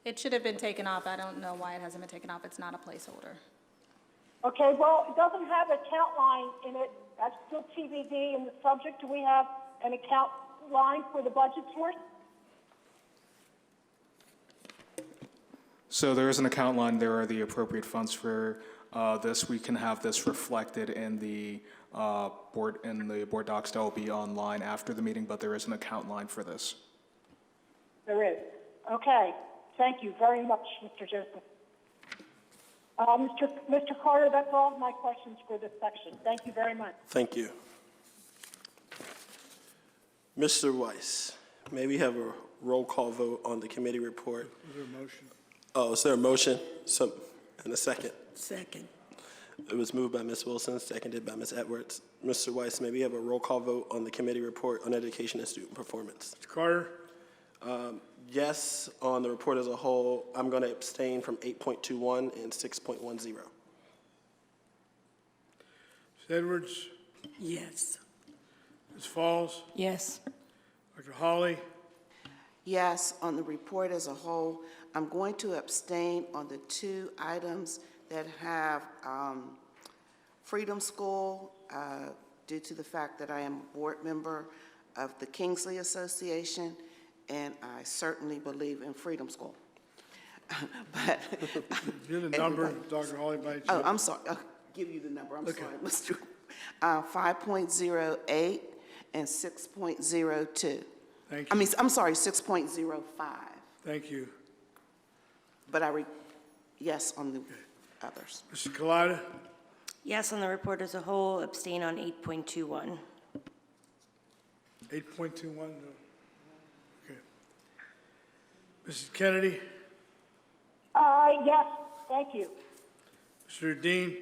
It should have been taken off. I don't know why it hasn't been taken off. It's not a placeholder. Okay, well, it doesn't have a count line in it. That's still TBD in the subject. Do we have an account line for the budget source? So there is an account line. There are the appropriate funds for this. We can have this reflected in the board docs that will be online after the meeting, but there is an account line for this. There is. Okay. Thank you very much, Mr. Joseph. Mr. Carter, that's all of my questions for this section. Thank you very much. Thank you. Mr. Weiss, may we have a roll call vote on the committee report? Is there a motion? Oh, is there a motion? And a second? Second. It was moved by Ms. Wilson, seconded by Ms. Edwards. Mr. Weiss, may we have a roll call vote on the committee report on education and student performance? Mr. Carter? Yes, on the report as a whole. I'm going to abstain from 8.21 and 6.10. Ms. Edwards? Yes. Ms. Falls? Yes. Dr. Hawley? Yes, on the report as a whole. I'm going to abstain on the two items that have Freedom School due to the fact that I am a board member of the Kingsley Association, and I certainly believe in Freedom School. But Do you have the number, Dr. Hawley, by chance? oh, I'm sorry. I'll give you the number. I'm sorry, Mr. 5.08 and 6.02. Thank I you. mean, I'm sorry, 6.05. Thank you. But yes on the others. Mr. Kalida? Yes on the report as a whole, abstain on 8.21. 8.21? No. Okay. Mrs. Kennedy? Yes, thank you. Mr. Dean?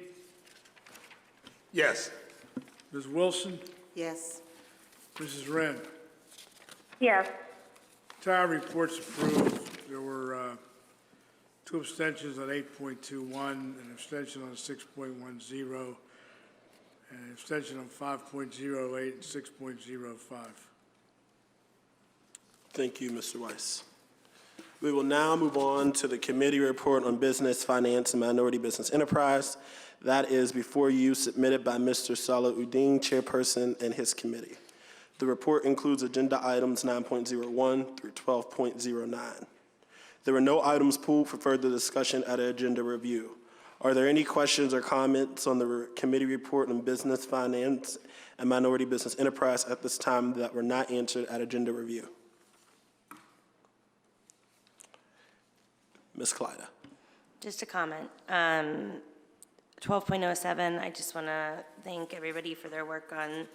Yes. Ms. Wilson? Yes. Mrs. Wren? Yes. Entire report's approved. There were 2 abstentions on 8.21, an abstention on 6.10, and an abstention on 5.08 and 6.05. Thank you, Mr. Weiss. We will now move on to the committee report on business, finance, and minority business enterprise. That is before you, submitted by Mr. Salahuddin, chairperson, and his committee. The report includes agenda items 9.01 through 12.09. There were no items pulled for further discussion at an agenda review. Are there any questions or comments on the committee report on business, finance, and minority business enterprise at this time that were not answered at agenda review? Ms. Kleider. Just a comment. 12.07, I just want to thank everybody for their work on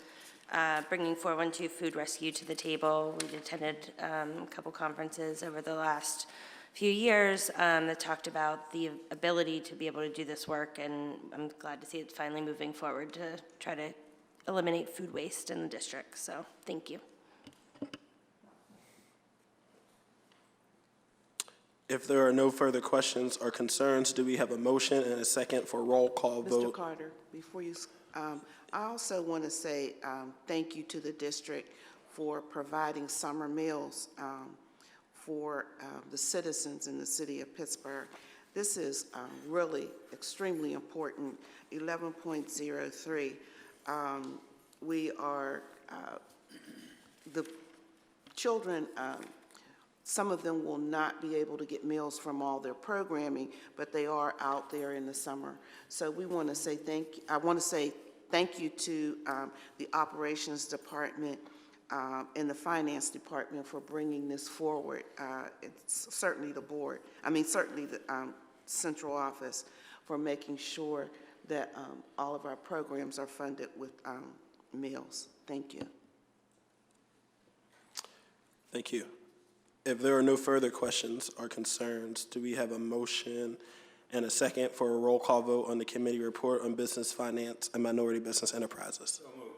bringing 412 Food Rescue to the table. We've attended a couple conferences over the last few years that talked about the ability to be able to do this work, and I'm glad to see it's finally moving forward to try to eliminate food waste in the district. So thank you. If there are no further questions or concerns, do we have a motion and a second for roll call vote? Mr. Carter, before you, I also want to say thank you to the district for providing summer meals for the citizens in the city of Pittsburgh. This is really extremely important. 11.03, we are, the children, some of them will not be able to get meals from all their programming, but they are out there in the summer. So we want to say I want to say thank you to the operations department and the finance department for bringing this forward. It's certainly the board, certainly the central office for making sure that all of our programs are funded with meals. Thank you. Thank you. If there are no further questions or concerns, do we have a motion and a second for a roll call vote on the committee report on business, finance, and minority business enterprises? So moved.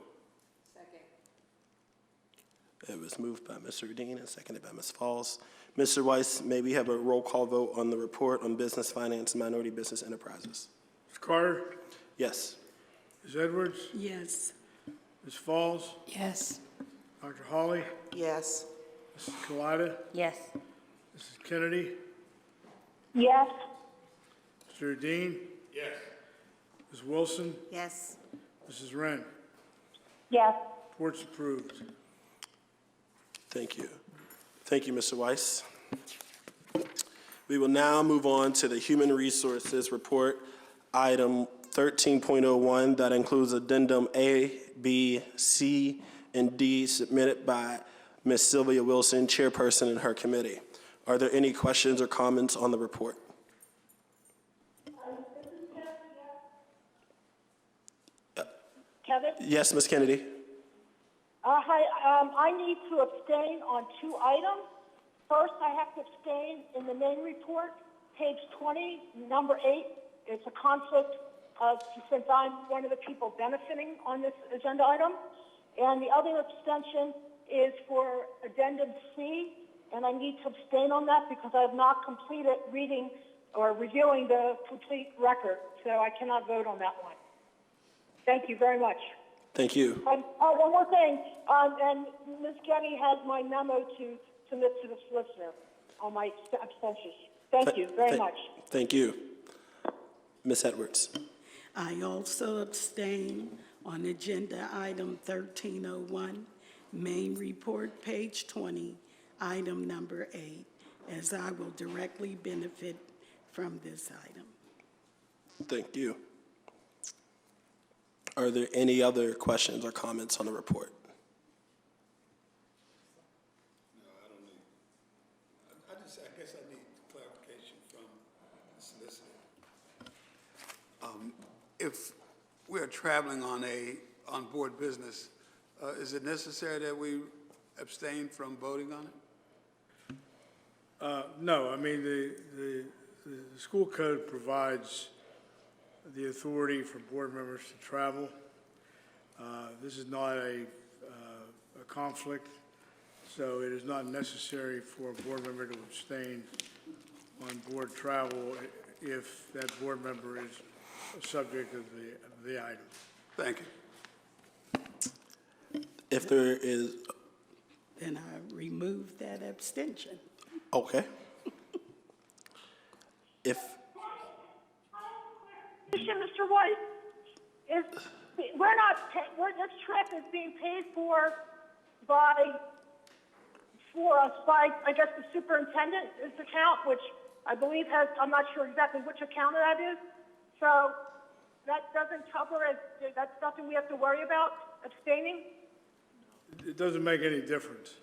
Second. It was moved by Mr. Dean and seconded by Ms. Falls. Mr. Weiss, may we have a roll call vote on the report on business, finance, and minority business enterprises? Mr. Carter? Yes. Ms. Edwards? Yes. Ms. Falls? Yes. Dr. Hawley? Yes. Mrs. Kaleida? Yes. Mrs. Kennedy? Yes. Mr. Dean? Yes. Ms. Wilson? Yes. Mrs. Wren? Yes. Report's approved. Thank you. Thank you, Mr. Weiss. We will now move on to the Human Resources Report, item 13.01, that includes addendum A, B, C, and D submitted by Ms. Sylvia Wilson, chairperson, and her committee. Are there any questions or comments on the report? Kevin? Yes, Ms. Kennedy. Hi, I need to abstain on 2 items. First, I have to abstain in the main report, page 20, number 8. It's a conflict since I'm one of the people benefiting on this agenda item. And the other abstention is for addendum C, and I need to abstain on that because I have not completed reading or reviewing the complete record, so I cannot vote on that one. Thank you very much. Thank you. One more thing, and Ms. Getty has my memo to submit to the solicitor on my abstentions. Thank you very much. Thank you. Ms. Edwards. I also abstain on agenda item 1301, main report, page 20, item number 8, as I will directly benefit from this item. Thank you. Are there any other questions or comments on the report? No, I don't need. I guess I need clarification from the solicitor. If we're traveling on on-board business, is it necessary that we abstain from voting on it? No, I mean, the the school code provides the authority for board members to travel. This is not a conflict, so it is not necessary for a board member to abstain on board travel if that board member is a subject of the item. Thank you. If there is, Then I remove that abstention. okay. If, Mr. White, is, this trip is being paid for us by, I guess, the superintendent's account, which I believe has, I'm not sure exactly which account that is. So that doesn't cover it, that's nothing we have to worry about, abstaining? It doesn't make any difference.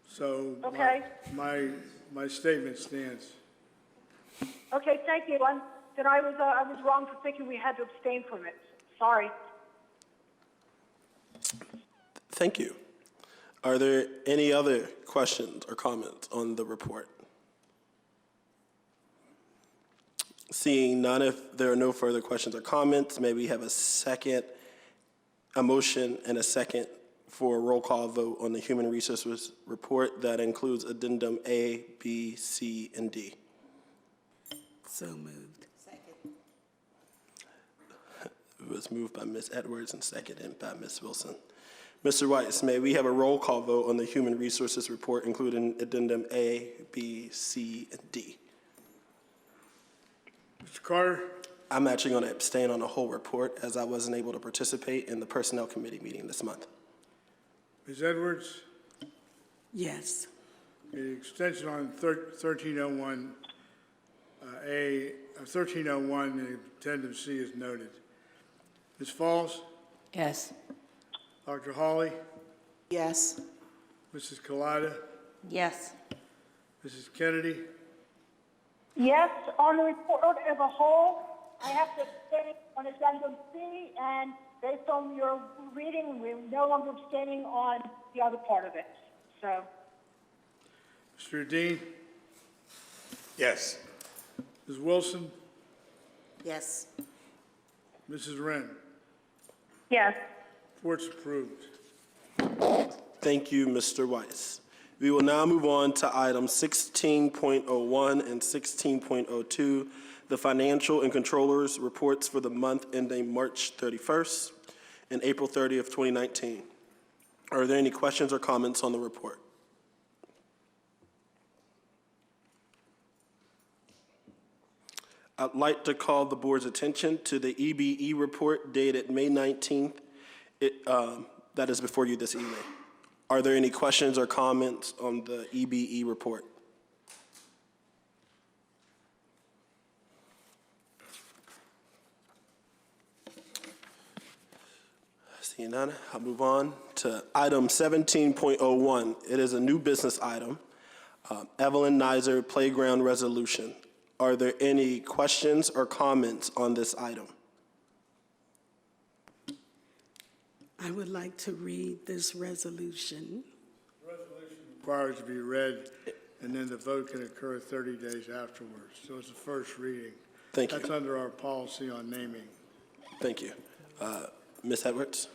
So Okay. my statement stands. Okay, thank you. Then I was wrong for thinking we had to abstain from it. Sorry. thank you. Are there any other questions or comments on the report? Seeing none, if there are no further questions or comments, may we have a motion and a second for a roll call vote on the Human Resources Report that includes addendum A, B, C, and D. So moved. Second. It was moved by Ms. Edwards and seconded by Ms. Wilson. Mr. Weiss, may we have a roll call vote on the Human Resources Report, including addendum A, B, C, and D? Mr. Carter? I'm actually going to abstain on the whole report as I wasn't able to participate in the Personnel Committee meeting this month. Ms. Edwards? Yes. The extension on 1301 1301, the addendum C is noted. Ms. Falls? Yes. Dr. Hawley? Yes. Mrs. Kalida? Yes. Mrs. Kennedy? Yes, on the report as a whole, I have to abstain on addendum C, and based on your reading, we're no longer abstaining on the other part of it. So, Mr. Dean? Yes. Ms. Wilson? Yes. Mrs. Wren? yes. Report's approved. Thank you, Mr. Weiss. We will now move on to items 16.01 and 16.02, the financial and controllers reports for the month ending March 31st and April 30th, 2019. Are there any questions or comments on the report? I'd like to call the board's attention to the EBE report dated May 19th. That is before you this evening. Are there any questions or comments on the EBE report? Seeing none, I'll move on to item 17.01. It is a new business item, Evelyn Nizer Playground Resolution. Are there any questions or comments on this item? I would like to read this resolution. The resolution requires to be read, and then the vote can occur 30 days afterwards. So it's a first reading. Thank you. That's under our policy on naming. Thank you. Ms. Edwards?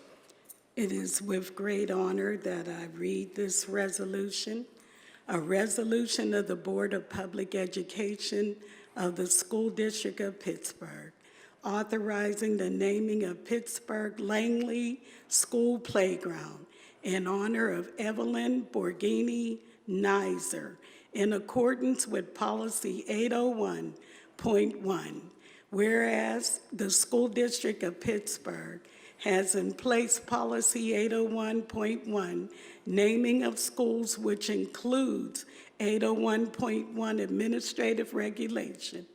It is with great honor that I read this resolution, a resolution of the Board of Public Education of the School District of Pittsburgh, authorizing the naming of Pittsburgh Langley School Playground in honor of Evelyn Borghini Nizer in accordance with Policy 801.1. Whereas the School District of Pittsburgh has in place Policy 801.1, naming of schools, which includes 801.1 Administrative Regulation,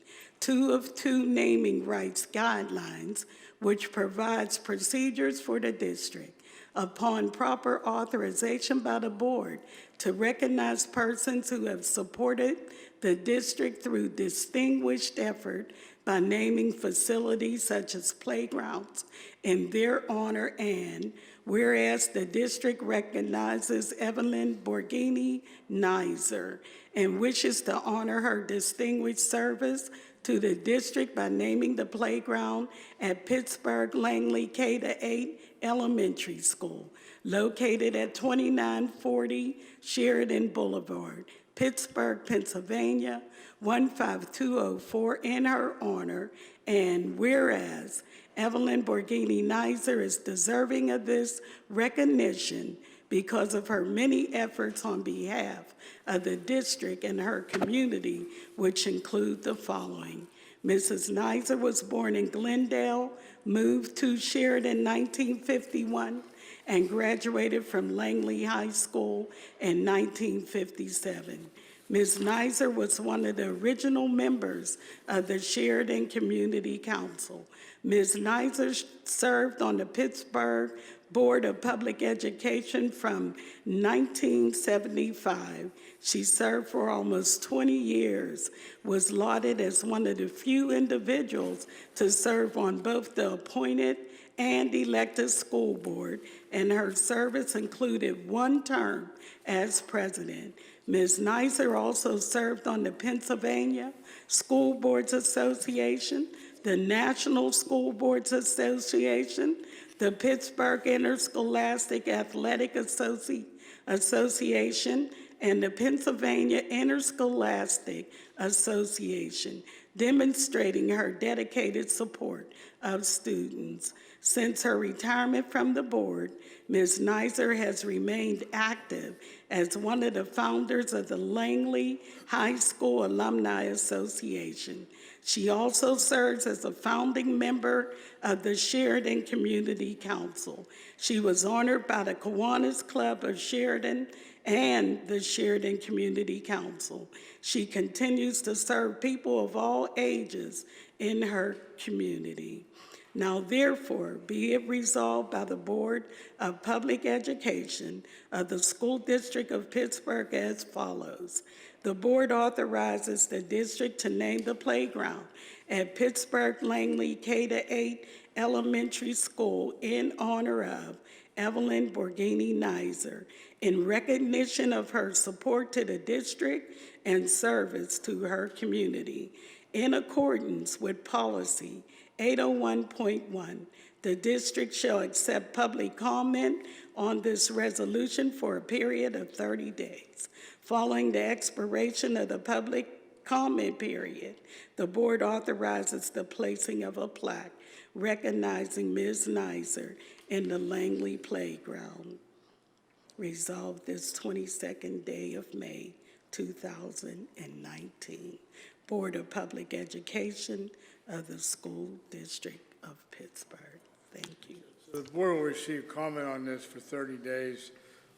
2 of 2 naming rights guidelines, which provides procedures for the district upon proper authorization by the board, to recognize persons who have supported the district through distinguished effort by naming facilities such as playgrounds in their honor, and whereas the district recognizes Evelyn Borghini Nizer and wishes to honor her distinguished service to the district by naming the playground at Pittsburgh Langley K-8 Elementary School, located at 2940 Sheridan Boulevard, Pittsburgh, Pennsylvania, 15204 in her honor, and whereas Evelyn Borghini Nizer is deserving of this recognition because of her many efforts on behalf of the district and her community, which include the following. Mrs. Nizer was born in Glendale, moved to Sheridan in 1951, and graduated from Langley High School in 1957. Ms. Nizer was one of the original members of the Sheridan Community Council. Ms. Nizer served on the Pittsburgh Board of Public Education from 1975. She served for almost 20 years, was lauded as one of the few individuals to serve on both the appointed and elected school board, and her service included one term as president. Ms. Nizer also served on the Pennsylvania School Boards Association, the National School Boards Association, the Pittsburgh Interscholastic Athletic Association, and the Pennsylvania Interscholastic Association, demonstrating her dedicated support of students. Since her retirement from the board, Ms. Nizer has remained active as one of the founders of the Langley High School Alumni Association. She also serves as a founding member of the Sheridan Community Council. She was honored by the Kiwanis Club of Sheridan and the Sheridan Community Council. She continues to serve people of all ages in her community. Now therefore, be it resolved by the Board of Public Education of the School District of Pittsburgh as follows. The board authorizes the district to name the playground at Pittsburgh Langley K-8 Elementary School in honor of Evelyn Borghini Nizer, in recognition of her support to the district and service to her community. In accordance with policy 801.1, the district shall accept public comment on this resolution for a period of 30 days. Following the expiration of the public comment period, the board authorizes the placing of a plaque recognizing Ms. Nizer in the Langley Playground. Resolved this 22nd day of May, 2019. Board of Public Education of the School District of Pittsburgh. Thank you. So the board will receive comment on this for 30 days.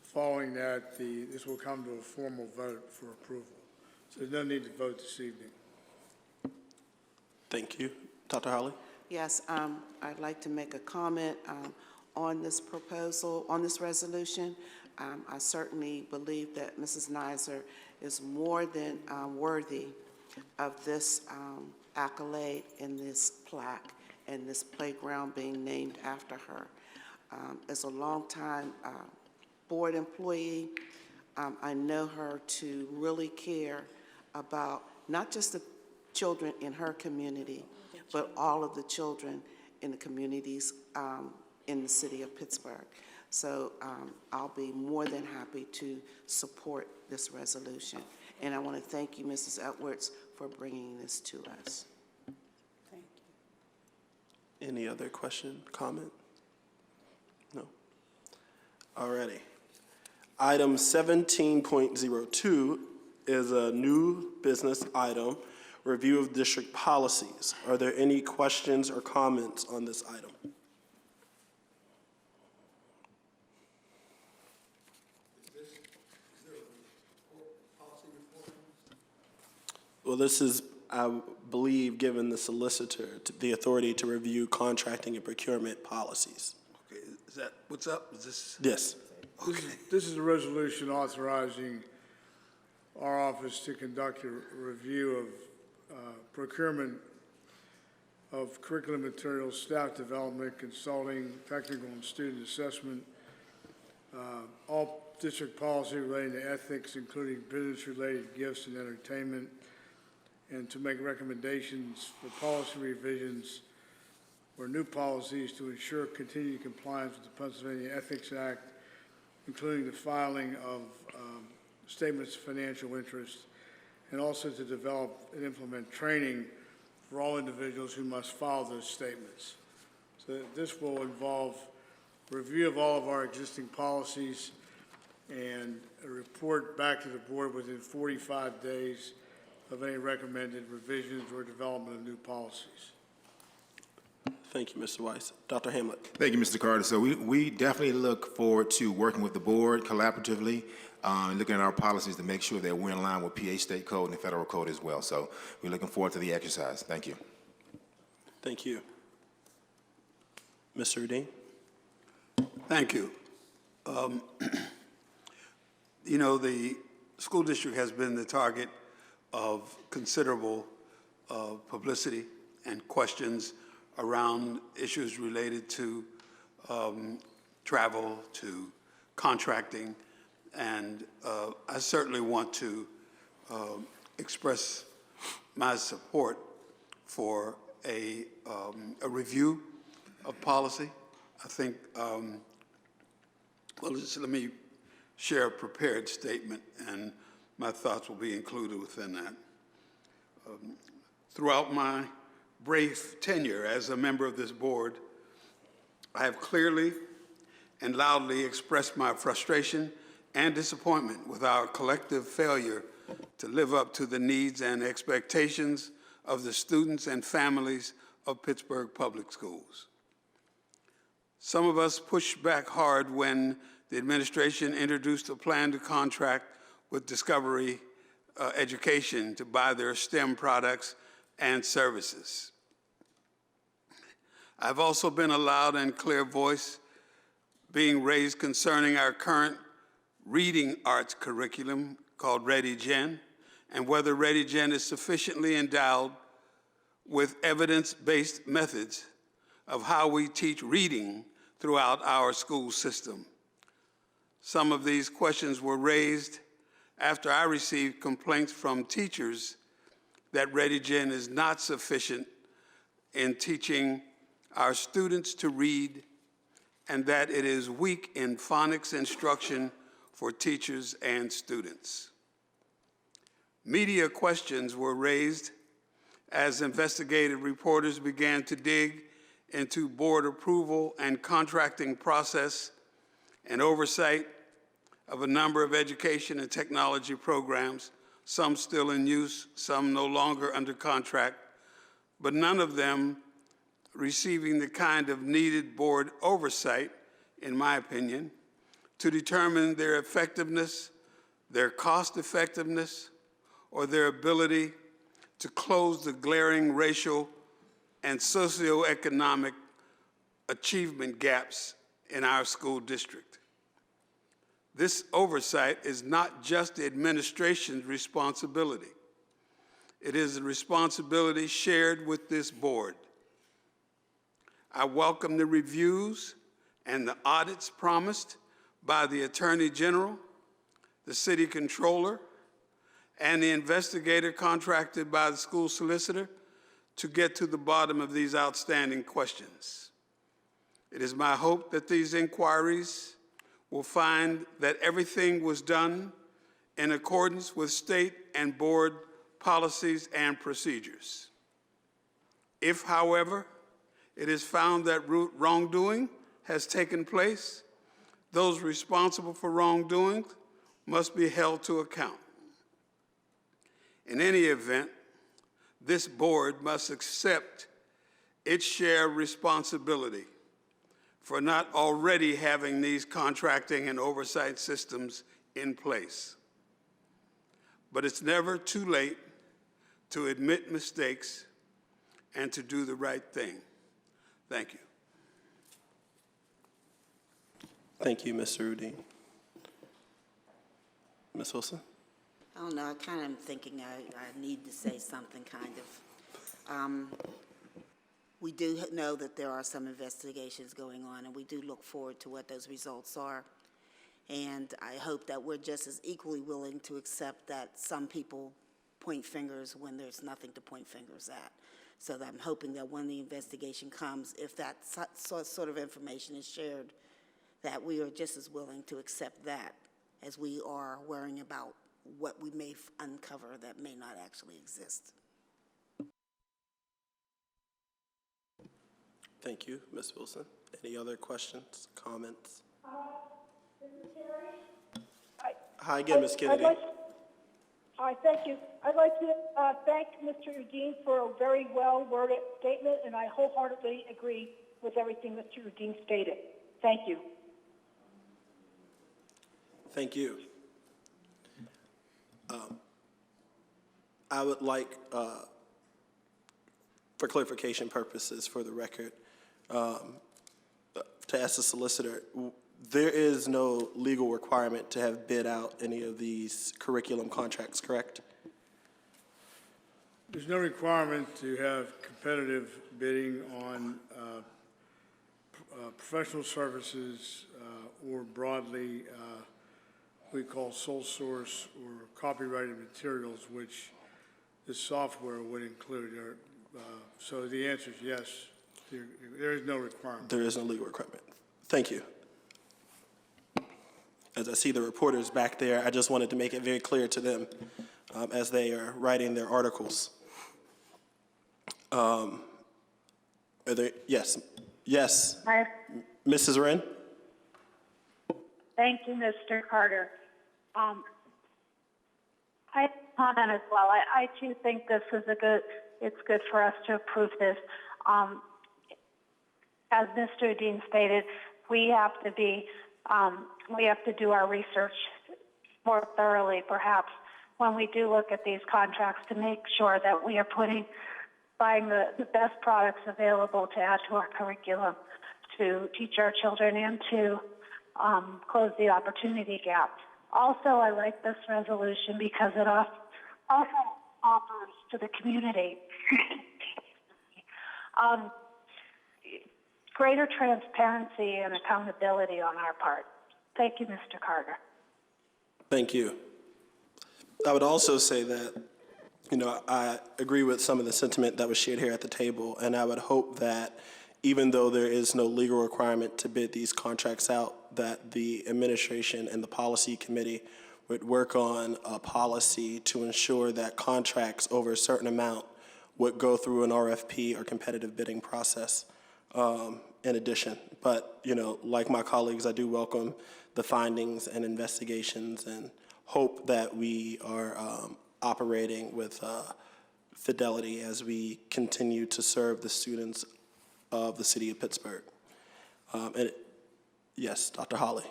Following that, this will come to a formal vote for approval. So there's no need to vote this evening. Thank you. Dr. Howley? Yes, I'd like to make a comment on this proposal, on this resolution. I certainly believe that Mrs. Nizer is more than worthy of this accolade and this plaque and this playground being named after her. As a longtime board employee, I know her to really care about not just the children in her community, but all of the children in the communities in the city of Pittsburgh. So I'll be more than happy to support this resolution. And I want to thank you, Mrs. Edwards, for bringing this to us. Thank you. Any other question, comment? No. Alrighty. Item 17.02 is a new business item, review of district policies. Are there any questions or comments on this item? Well, this is, I believe, given the solicitor the authority to review contracting and procurement policies. Okay, is that what's up? Is this? Yes. This is a resolution authorizing our office to conduct a review of procurement of curriculum materials, staff development, consulting, technical and student assessment, all district policy relating to ethics, including business-related gifts and entertainment, and to make recommendations for policy revisions or new policies to ensure continued compliance with the Pennsylvania Ethics Act, including the filing of statements of financial interest, and also to develop and implement training for all individuals who must file those statements. So this will involve review of all of our existing policies and a report back to the board within 45 days of any recommended revisions or development of new policies. Thank you, Mr. Weiss. Dr. Hamlet. Thank you, Mr. Carter. So we definitely look forward to working with the board collaboratively and looking at our policies to make sure that we're in line with PA state code and the federal code as well. So we're looking forward to the exercise. Thank you. Thank you. Mr. Udine. Thank you. You know, the school district has been the target of considerable publicity and questions around issues related to travel, to contracting, and I certainly want to express my support for a review of policy. I think, well, just let me share a prepared statement, and my thoughts will be included within that. Throughout my brief tenure as a member of this board, I have clearly and loudly expressed my frustration and disappointment with our collective failure to live up to the needs and expectations of the students and families of Pittsburgh Public Schools. Some of us pushed back hard when the administration introduced a plan to contract with Discovery Education to buy their STEM products and services. I've also been a loud and clear voice being raised concerning our current reading arts curriculum called ReadyGen, and whether ReadyGen is sufficiently endowed with evidence-based methods of how we teach reading throughout our school system. Some of these questions were raised after I received complaints from teachers that ReadyGen is not sufficient in teaching our students to read and that it is weak in phonics instruction for teachers and students. Media questions were raised as investigative reporters began to dig into board approval and contracting process and oversight of a number of education and technology programs, some still in use, some no longer under contract, but none of them receiving the kind of needed board oversight, in my opinion, to determine their effectiveness, their cost effectiveness, or their ability to close the glaring racial and socioeconomic achievement gaps in our school district. This oversight is not just the administration's responsibility. It is a responsibility shared with this board. I welcome the reviews and the audits promised by the Attorney General, the City Controller, and the investigator contracted by the school solicitor to get to the bottom of these outstanding questions. It is my hope that these inquiries will find that everything was done in accordance with state and board policies and procedures. If, however, it is found that wrongdoing has taken place, those responsible for wrongdoing must be held to account. In any event, this board must accept its share of responsibility for not already having these contracting and oversight systems in place. But it's never too late to admit mistakes and to do the right thing. Thank you. Thank you, Mr. Udine. Ms. Wilson? I don't know, I kind of am thinking I need to say something, kind of. We do know that there are some investigations going on, and we do look forward to what those results are. And I hope that we're just as equally willing to accept that some people point fingers when there's nothing to point fingers at. So that I'm hoping that when the investigation comes, if that sort of information is shared, that we are just as willing to accept that as we are worrying about what we may uncover that may not actually exist. Thank you, Ms. Wilson. Any other questions, comments? Mr. Terry? Hi again, Ms. Kennedy. Hi, thank you. I'd like to thank Mr. Udine for a very well-worded statement, and I wholeheartedly agree with everything Mr. Udine stated. Thank you. Thank you. I would like, for clarification purposes for the record, to ask the solicitor, there is no legal requirement to have bid out any of these curriculum contracts, correct? There's no requirement to have competitive bidding on professional services or broadly we call sole source or copyrighted materials, which this software would include. So the answer is yes. There is no requirement. There is no legal requirement. Thank you. As I see the reporters back there, I just wanted to make it very clear to them as they are writing their articles. Are there, yes, yes. Mrs. Wren? Thank you, Mr. Carter. I comment as well. I too think this is it's good for us to approve this. As Mr. Udine stated, we have to do our research more thoroughly, perhaps, when we do look at these contracts to make sure that we are buying the best products available to add to our curriculum, to teach our children and to close the opportunity gap. Also, I like this resolution because it also offers to the community greater transparency and accountability on our part. Thank you, Mr. Carter. Thank you. I would also say that, I agree with some of the sentiment that was shared here at the table, and I would hope that even though there is no legal requirement to bid these contracts out, that the administration and the policy committee would work on a policy to ensure that contracts over a certain amount would go through an RFP or competitive bidding process in addition. But, like my colleagues, I do welcome the findings and investigations and hope that we are operating with fidelity as we continue to serve the students of the city of Pittsburgh. Yes, Dr. Holly.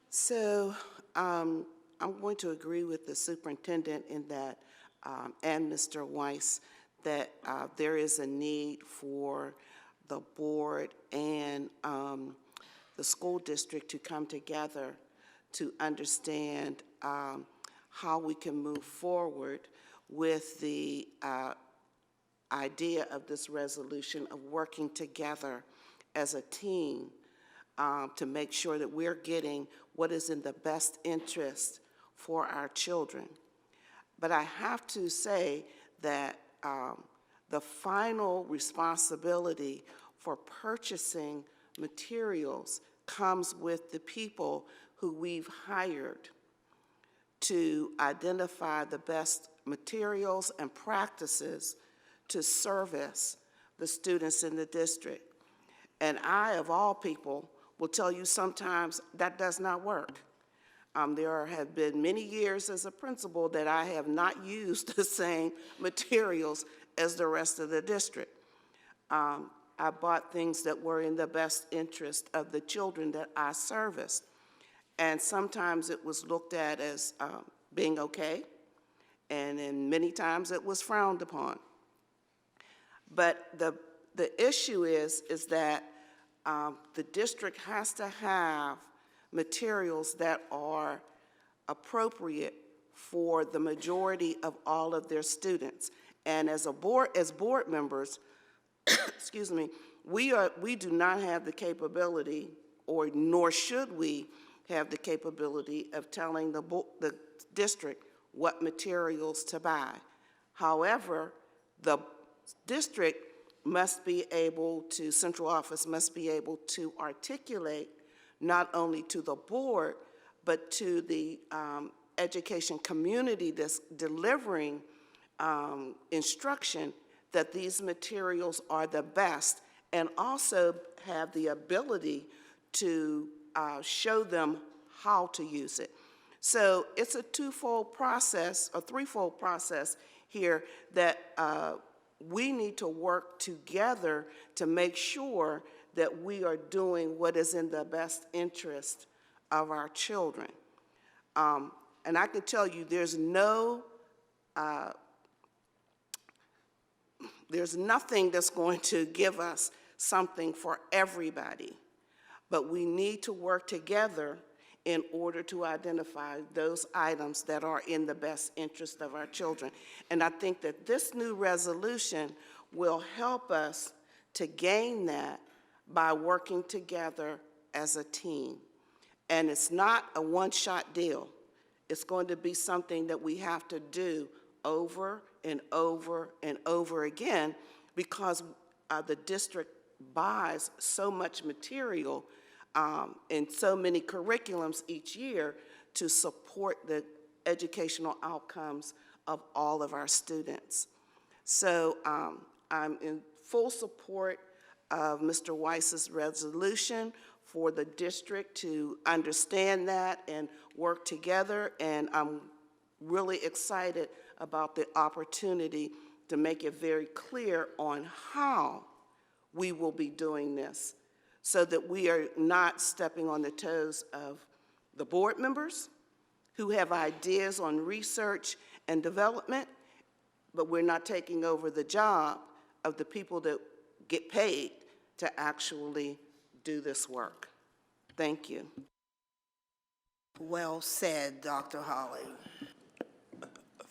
So I'm going to agree with the superintendent in that, and Mr. Weiss, that there is a need for the board and the school district to come together to understand how we can move forward with the idea of this resolution of working together as a team to make sure that we're getting what is in the best interest for our children. But I have to say that the final responsibility for purchasing materials comes with the people who we've hired to identify the best materials and practices to service the students in the district. And I, of all people, will tell you sometimes that does not work. There have been many years as a principal that I have not used the same materials as the rest of the district. I bought things that were in the best interest of the children that I serviced. And sometimes it was looked at as being okay, and then many times it was frowned upon. But the issue is that the district has to have materials that are appropriate for the majority of all of their students. And as board members, excuse me, we do not have the capability, or nor should we have the capability of telling the district what materials to buy. However, the district must be able to, central office must be able to articulate not only to the board, but to the education community that's delivering instruction, that these materials are the best, and also have the ability to show them how to use it. So it's a twofold process, a threefold process here that we need to work together to make sure that we are doing what is in the best interest of our children. And I can tell you there's nothing that's going to give us something for everybody, but we need to work together in order to identify those items that are in the best interest of our children. And I think that this new resolution will help us to gain that by working together as a team. And it's not a one-shot deal. It's going to be something that we have to do over and over and over again, because the district buys so much material and so many curriculums each year to support the educational outcomes of all of our students. So I'm in full support of Mr. Weiss's resolution for the district to understand that and work together, and I'm really excited about the opportunity to make it very clear on how we will be doing this, so that we are not stepping on the toes of the board members who have ideas on research and development, but we're not taking over the job of the people that get paid to actually do this work. Thank you. Well said, Dr. Holly.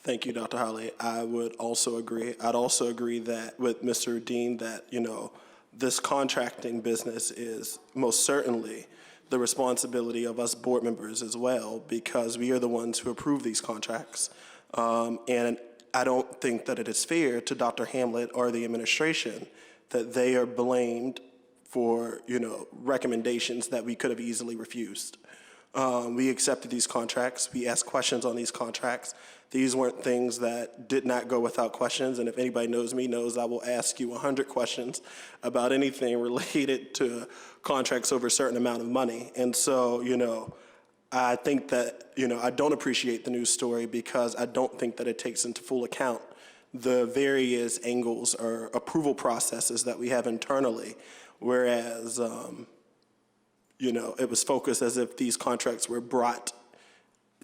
Thank you, Dr. Holly. I would also agree. I'd also agree that with Mr. Dean that, this contracting business is most certainly the responsibility of us board members as well, because we are the ones who approve these contracts. And I don't think that it is fair to Dr. Hamlet or the administration that they are blamed for, recommendations that we could have easily refused. We accepted these contracts. We asked questions on these contracts. These weren't things that did not go without questions, and if anybody knows me knows I will ask you 100 questions about anything related to contracts over a certain amount of money. And so, I think that, I don't appreciate the news story because I don't think that it takes into full account the various angles or approval processes that we have internally, whereas, it was focused as if these contracts were brought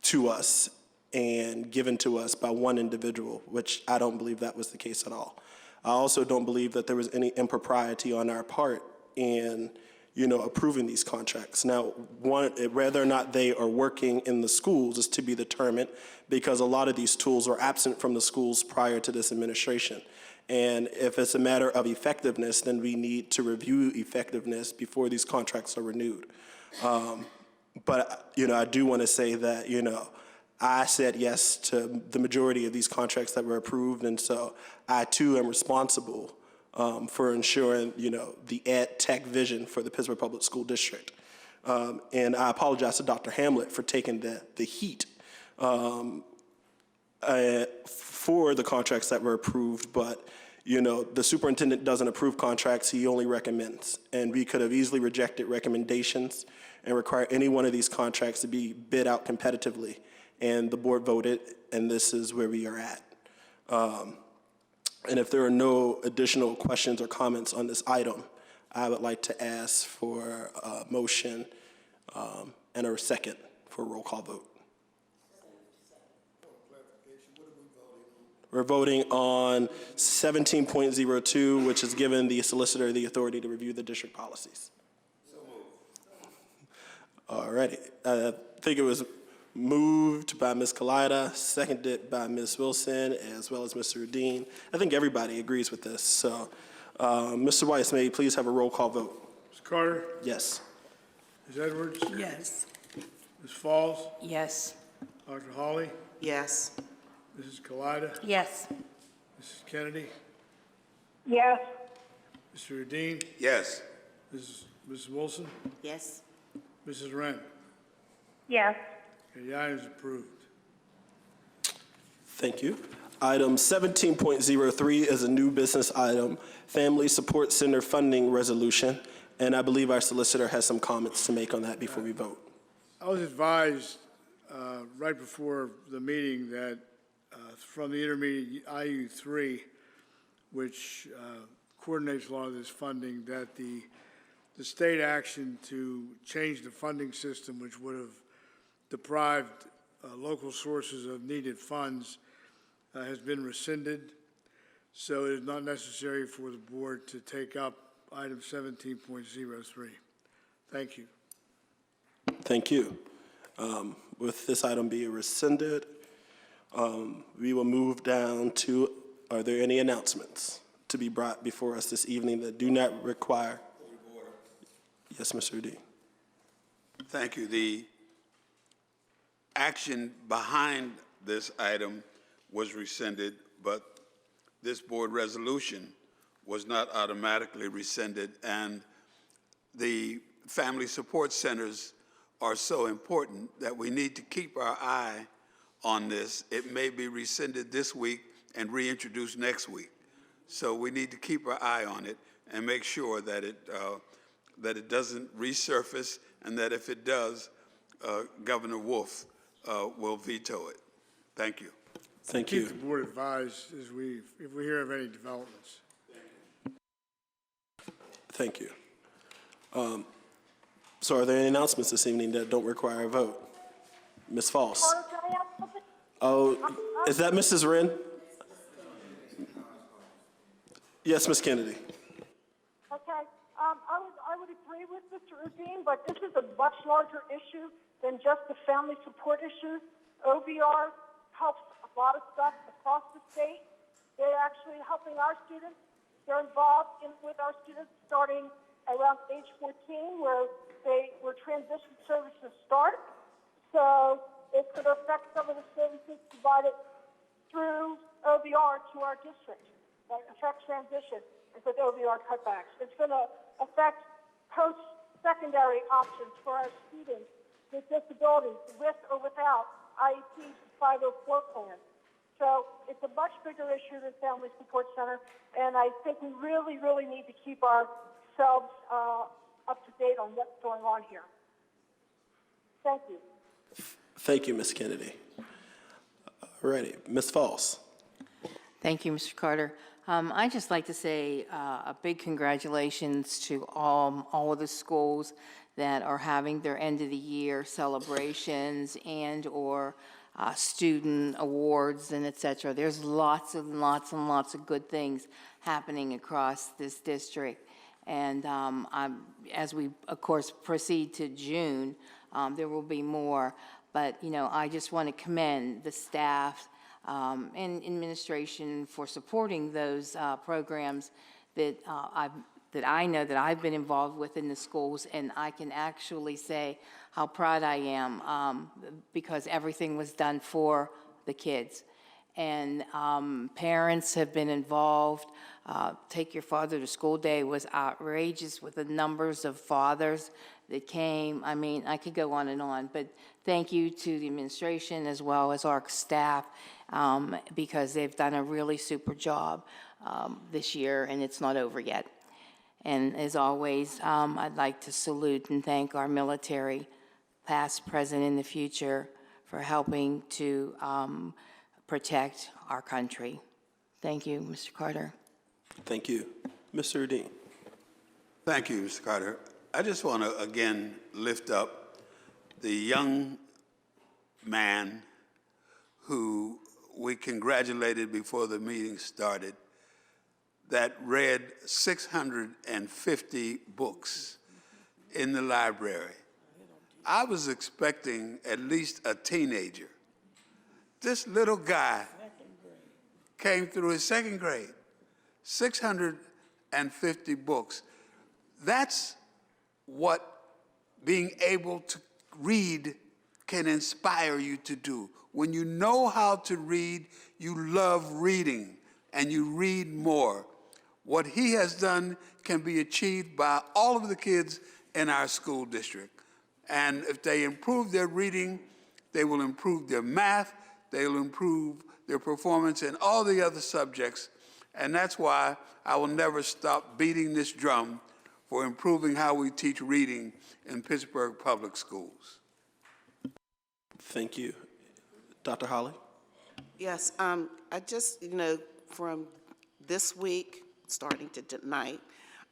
to us and given to us by one individual, which I don't believe that was the case at all. I also don't believe that there was any impropriety on our part in, approving these contracts. Now, whether or not they are working in the schools is to be determined, because a lot of these tools are absent from the schools prior to this administration. And if it's a matter of effectiveness, then we need to review effectiveness before these contracts are renewed. But, I do want to say that, I said yes to the majority of these contracts that were approved, and so I too am responsible for ensuring, the ed tech vision for the Pittsburgh Public School District. And I apologize to Dr. Hamlet for taking the heat for the contracts that were approved, but the superintendent doesn't approve contracts, he only recommends. And we could have easily rejected recommendations and require any one of these contracts to be bid out competitively. And the board voted, and this is where we are at. And if there are no additional questions or comments on this item, I would like to ask for a motion and a second for a roll call vote. We're voting on 17.02, which has given the solicitor the authority to review the district policies. All righty. I think it was moved by Ms. Kalida, seconded by Ms. Wilson, as well as Mr. Dean. I think everybody agrees with this. So, Mr. Weiss, may you please have a roll call vote? Ms. Carter? Yes. Ms. Edwards? Yes. Ms. Falls? Yes. Dr. Hawley? Yes. Mrs. Kalida? Yes. Mrs. Kennedy? Yes. Mr. Dean? Yes. Mrs. Wilson? Yes. Mrs. Wren? Yes. Okay, the item is approved. Thank you. Item 17.03 is a new business item, Family Support Center Funding Resolution, and I believe our solicitor has some comments to make on that before we vote. I was advised right before the meeting that from the intermediate IU3, which coordinates a lot of this funding, that the state action to change the funding system, which would have deprived local sources of needed funds, has been rescinded. So it is not necessary for the board to take up item 17.03. Thank you. Thank you. With this item being rescinded, we will move down to, are there any announcements to be brought before us this evening that do not require? Yes, Mr. D. Thank you. The action behind this item was rescinded, but this board resolution was not automatically rescinded, and the family support centers are so important that we need to keep our eye on this. It may be rescinded this week and reintroduced next week. So we need to keep our eye on it and make sure that it doesn't resurface, and that if it does, Governor Wolf will veto it. Thank you. Thank Keep you. the board advised if we hear of any developments. Thank you. So are there any announcements this evening that don't require a vote? Ms. Falls? Carter, can I ask something? Oh, is that Mrs. Wren? Yes, Ms. Kennedy. Okay. I would agree with Mr. Udine, but this is a much larger issue than just the family support issue. OBR helps a lot of stuff across the state. They're actually helping our students. They're involved with our students starting around age 14, where transition services start. So it's going to affect some of the services provided through OBR to our district. That affects transition with OBR cutbacks. It's going to affect post-secondary options for our students with disabilities, with or without IEPs and 504 plans. So it's a much bigger issue than Family Support Center, and I think we really, really need to keep ourselves up to date on what's going on here. Thank you. Thank you, Ms. Kennedy. All righty, Ms. Falls. Thank you, Mr. Carter. I'd just like to say a big congratulations to all of the schools that are having their end of the year celebrations and or student awards and et cetera. There's lots and lots and lots of good things happening across this district. And as we, of course, proceed to June, there will be more. But, you know, I just want to commend the staff and administration for supporting those programs that I know that I've been involved with in the schools, and I can actually say how proud I am because everything was done for the kids. And parents have been involved. Take Your Father to School Day was outrageous with the numbers of fathers that came. I mean, I could go on, but thank you to the administration as well as our staff because they've done a really super job this year, and it's not over yet. And as always, I'd like to salute and thank our military, past, present, and the future, for helping to protect our country. Thank you, Mr. Carter. Thank you. Mr. Dean. Thank you, Mr. Carter. I just want to again lift up the young man who we congratulated before the meeting started that read 650 books in the library. I was expecting at least a teenager. This little guy came through his second grade, 650 books. That's what being able to read can inspire you to do. When you know how to read, you love reading and you read more. What he has done can be achieved by all of the kids in our school district. And if they improve their reading, they will improve their math, they will improve their performance in all the other subjects. And that's why I will never stop beating this drum for improving how we teach reading in Pittsburgh Public Schools. Thank you. Dr. Holly? Yes, I just, from this week, starting to tonight,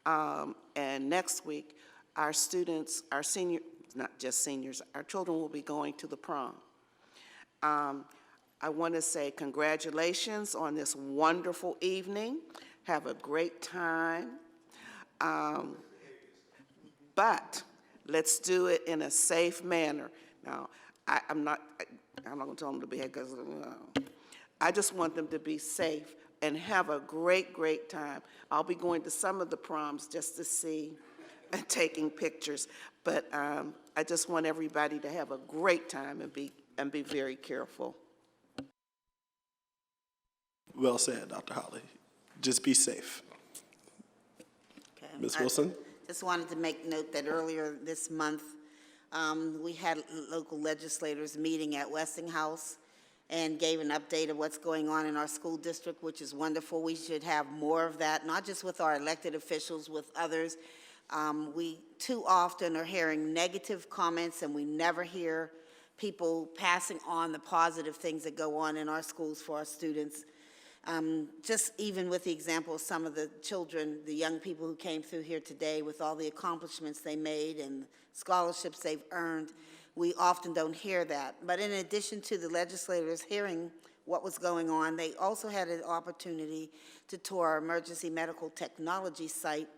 and next week, our students, our senior, not just seniors, our children will be going to the prom. I want to say congratulations on this wonderful evening. Have a great time. But let's do it in a safe manner. Now, I'm not going to tell them to behave because I just want them to be safe and have a great, great time. I'll be going to some of the proms just to see and taking pictures. But I just want everybody to have a great time and be very careful. Well said, Dr. Holly. Just be safe. Okay. Ms. Wilson? Just wanted to make note that earlier this month, we had local legislators meeting at Westinghouse and gave an update of what's going on in our school district, which is wonderful. We should have more of that, not just with our elected officials, with others. We too often are hearing negative comments, and we never hear people passing on the positive things that go on in our schools for our students. Just even with the example of some of the children, the young people who came through here today with all the accomplishments they made and scholarships they've earned, we often don't hear that. But in addition to the legislators hearing what was going on, they also had an opportunity to tour our emergency medical technology site.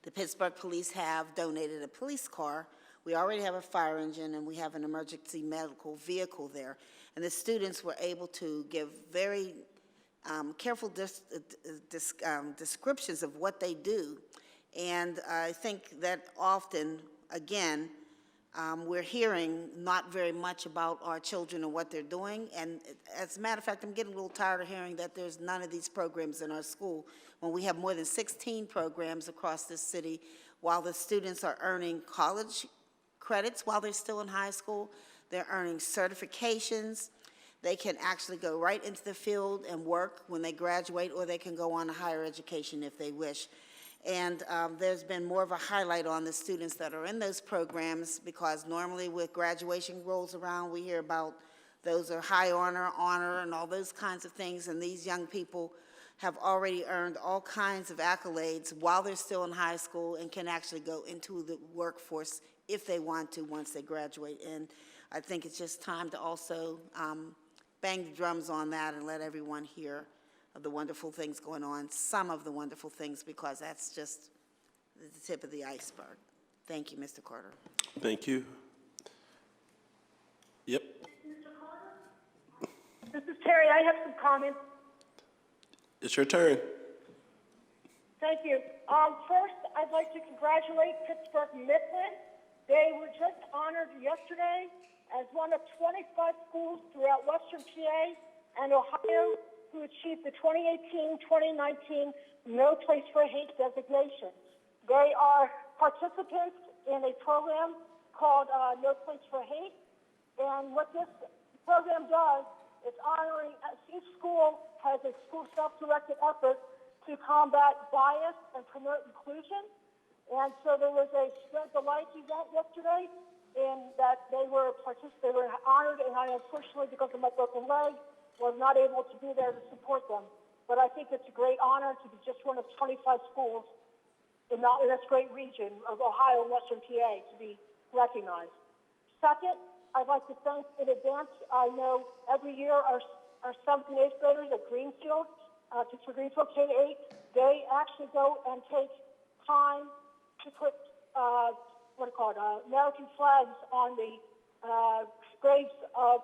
The Pittsburgh Police have donated a police car. We already have a fire engine, and we have an emergency medical vehicle there. And the students were able to give very careful descriptions of what they do. And I think that often, again, we're hearing not very much about our children and what they're doing. And as a matter of fact, I'm getting a little tired of hearing that there's none of these programs in our school when we have more than 16 programs across this city, while the students are earning college credits while they're still in high school. They're earning certifications. They can actually go right into the field and work when they graduate, or they can go on to higher education if they wish. And there's been more of a highlight on the students that are in those programs, because normally with graduation rolls around, we hear about those are high honor, and all those kinds of things. And these young people have already earned all kinds of accolades while they're still in high school and can actually go into the workforce if they want to once they graduate. And I think it's just time to also bang the drums on that and let everyone hear of the wonderful things going on, some of the wonderful things, because that's just the tip of the iceberg. Thank you, Mr. Carter. Thank you. Yep. This is Terry. I have some comments. It's your turn. Thank you. First, I'd like to congratulate Pittsburgh Midland. They were just honored yesterday as one of 25 schools throughout Western PA and Ohio who achieved the 2018-2019 No Place for Hate designation. They are participants in a program called No Place for Hate, and what this program does is honoring, each school has a school self-directed effort to combat bias and promote inclusion. And so there was a Spread the Light event yesterday in that they were honored, and I unfortunately, because of my broken leg, was not able to be there to support them. But I think it's a great honor to be just one of 25 schools in this great region of Ohio and Western PA to be recognized. Second, I'd like to thank in advance, I know every year our 7th and 8th graders at Greenfield, Pittsburgh Greenfield K-8, they actually go and take time to put American flags on the graves of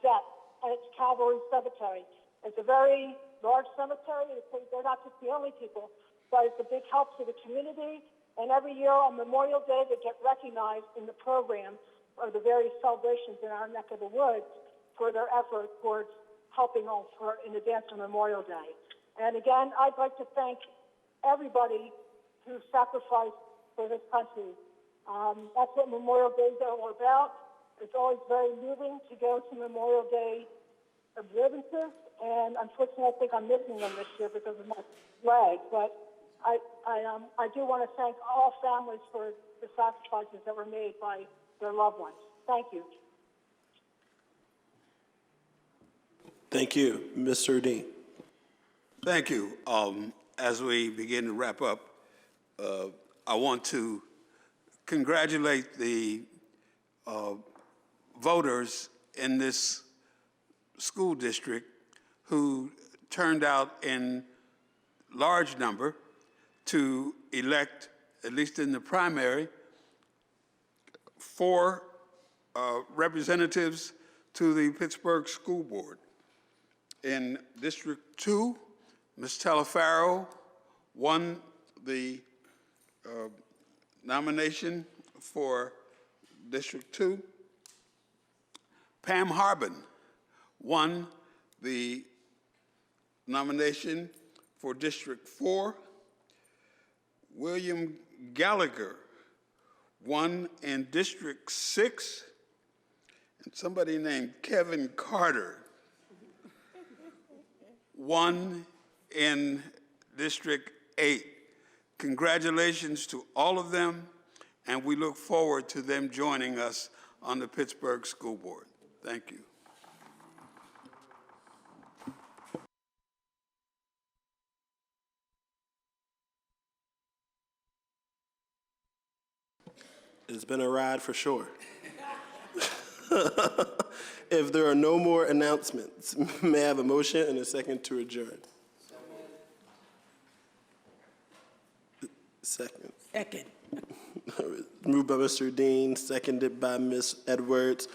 vets at Calvary Cemetery. It's a very large cemetery. They're not just the only people, but it's a big help to the community. And every year on Memorial Day, they get recognized in the program or the various celebrations in our neck of the woods for their effort towards helping in advance of Memorial Day. And again, I'd like to thank everybody who sacrificed for this country. That's what Memorial Days are all about. It's always very moving to go to Memorial Day observances, and unfortunately, I think I'm missing them this year because of my leg. But I do want to thank all families for the sacrifices that were made by their loved ones. Thank you. Thank you. Mr. Dean. Thank you. As we begin to wrap up, I want to congratulate the voters in this school district who turned out in large number to elect, at least in the primary, 4 representatives to the Pittsburgh School Board. In District 2, Ms. Telefaro won the nomination for District 2. Pam Harbin won the nomination for District 4. William Gallagher won in District 6. And somebody named Kevin Carter won in District 8. Congratulations to all of them, and we look forward to them joining us on the Pittsburgh School Board. Thank you. It's been a ride for sure. If there are no more announcements, may I have a motion and a second to adjourn? Second. Second. Moved by Mr. Dean, seconded by Ms. Edwards.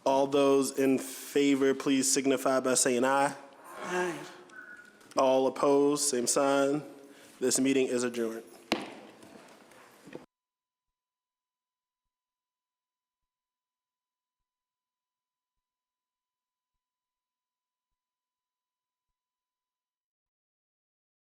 All those in favor, please signify by saying aye. Aye. All opposed, same sign. This meeting is adjourned.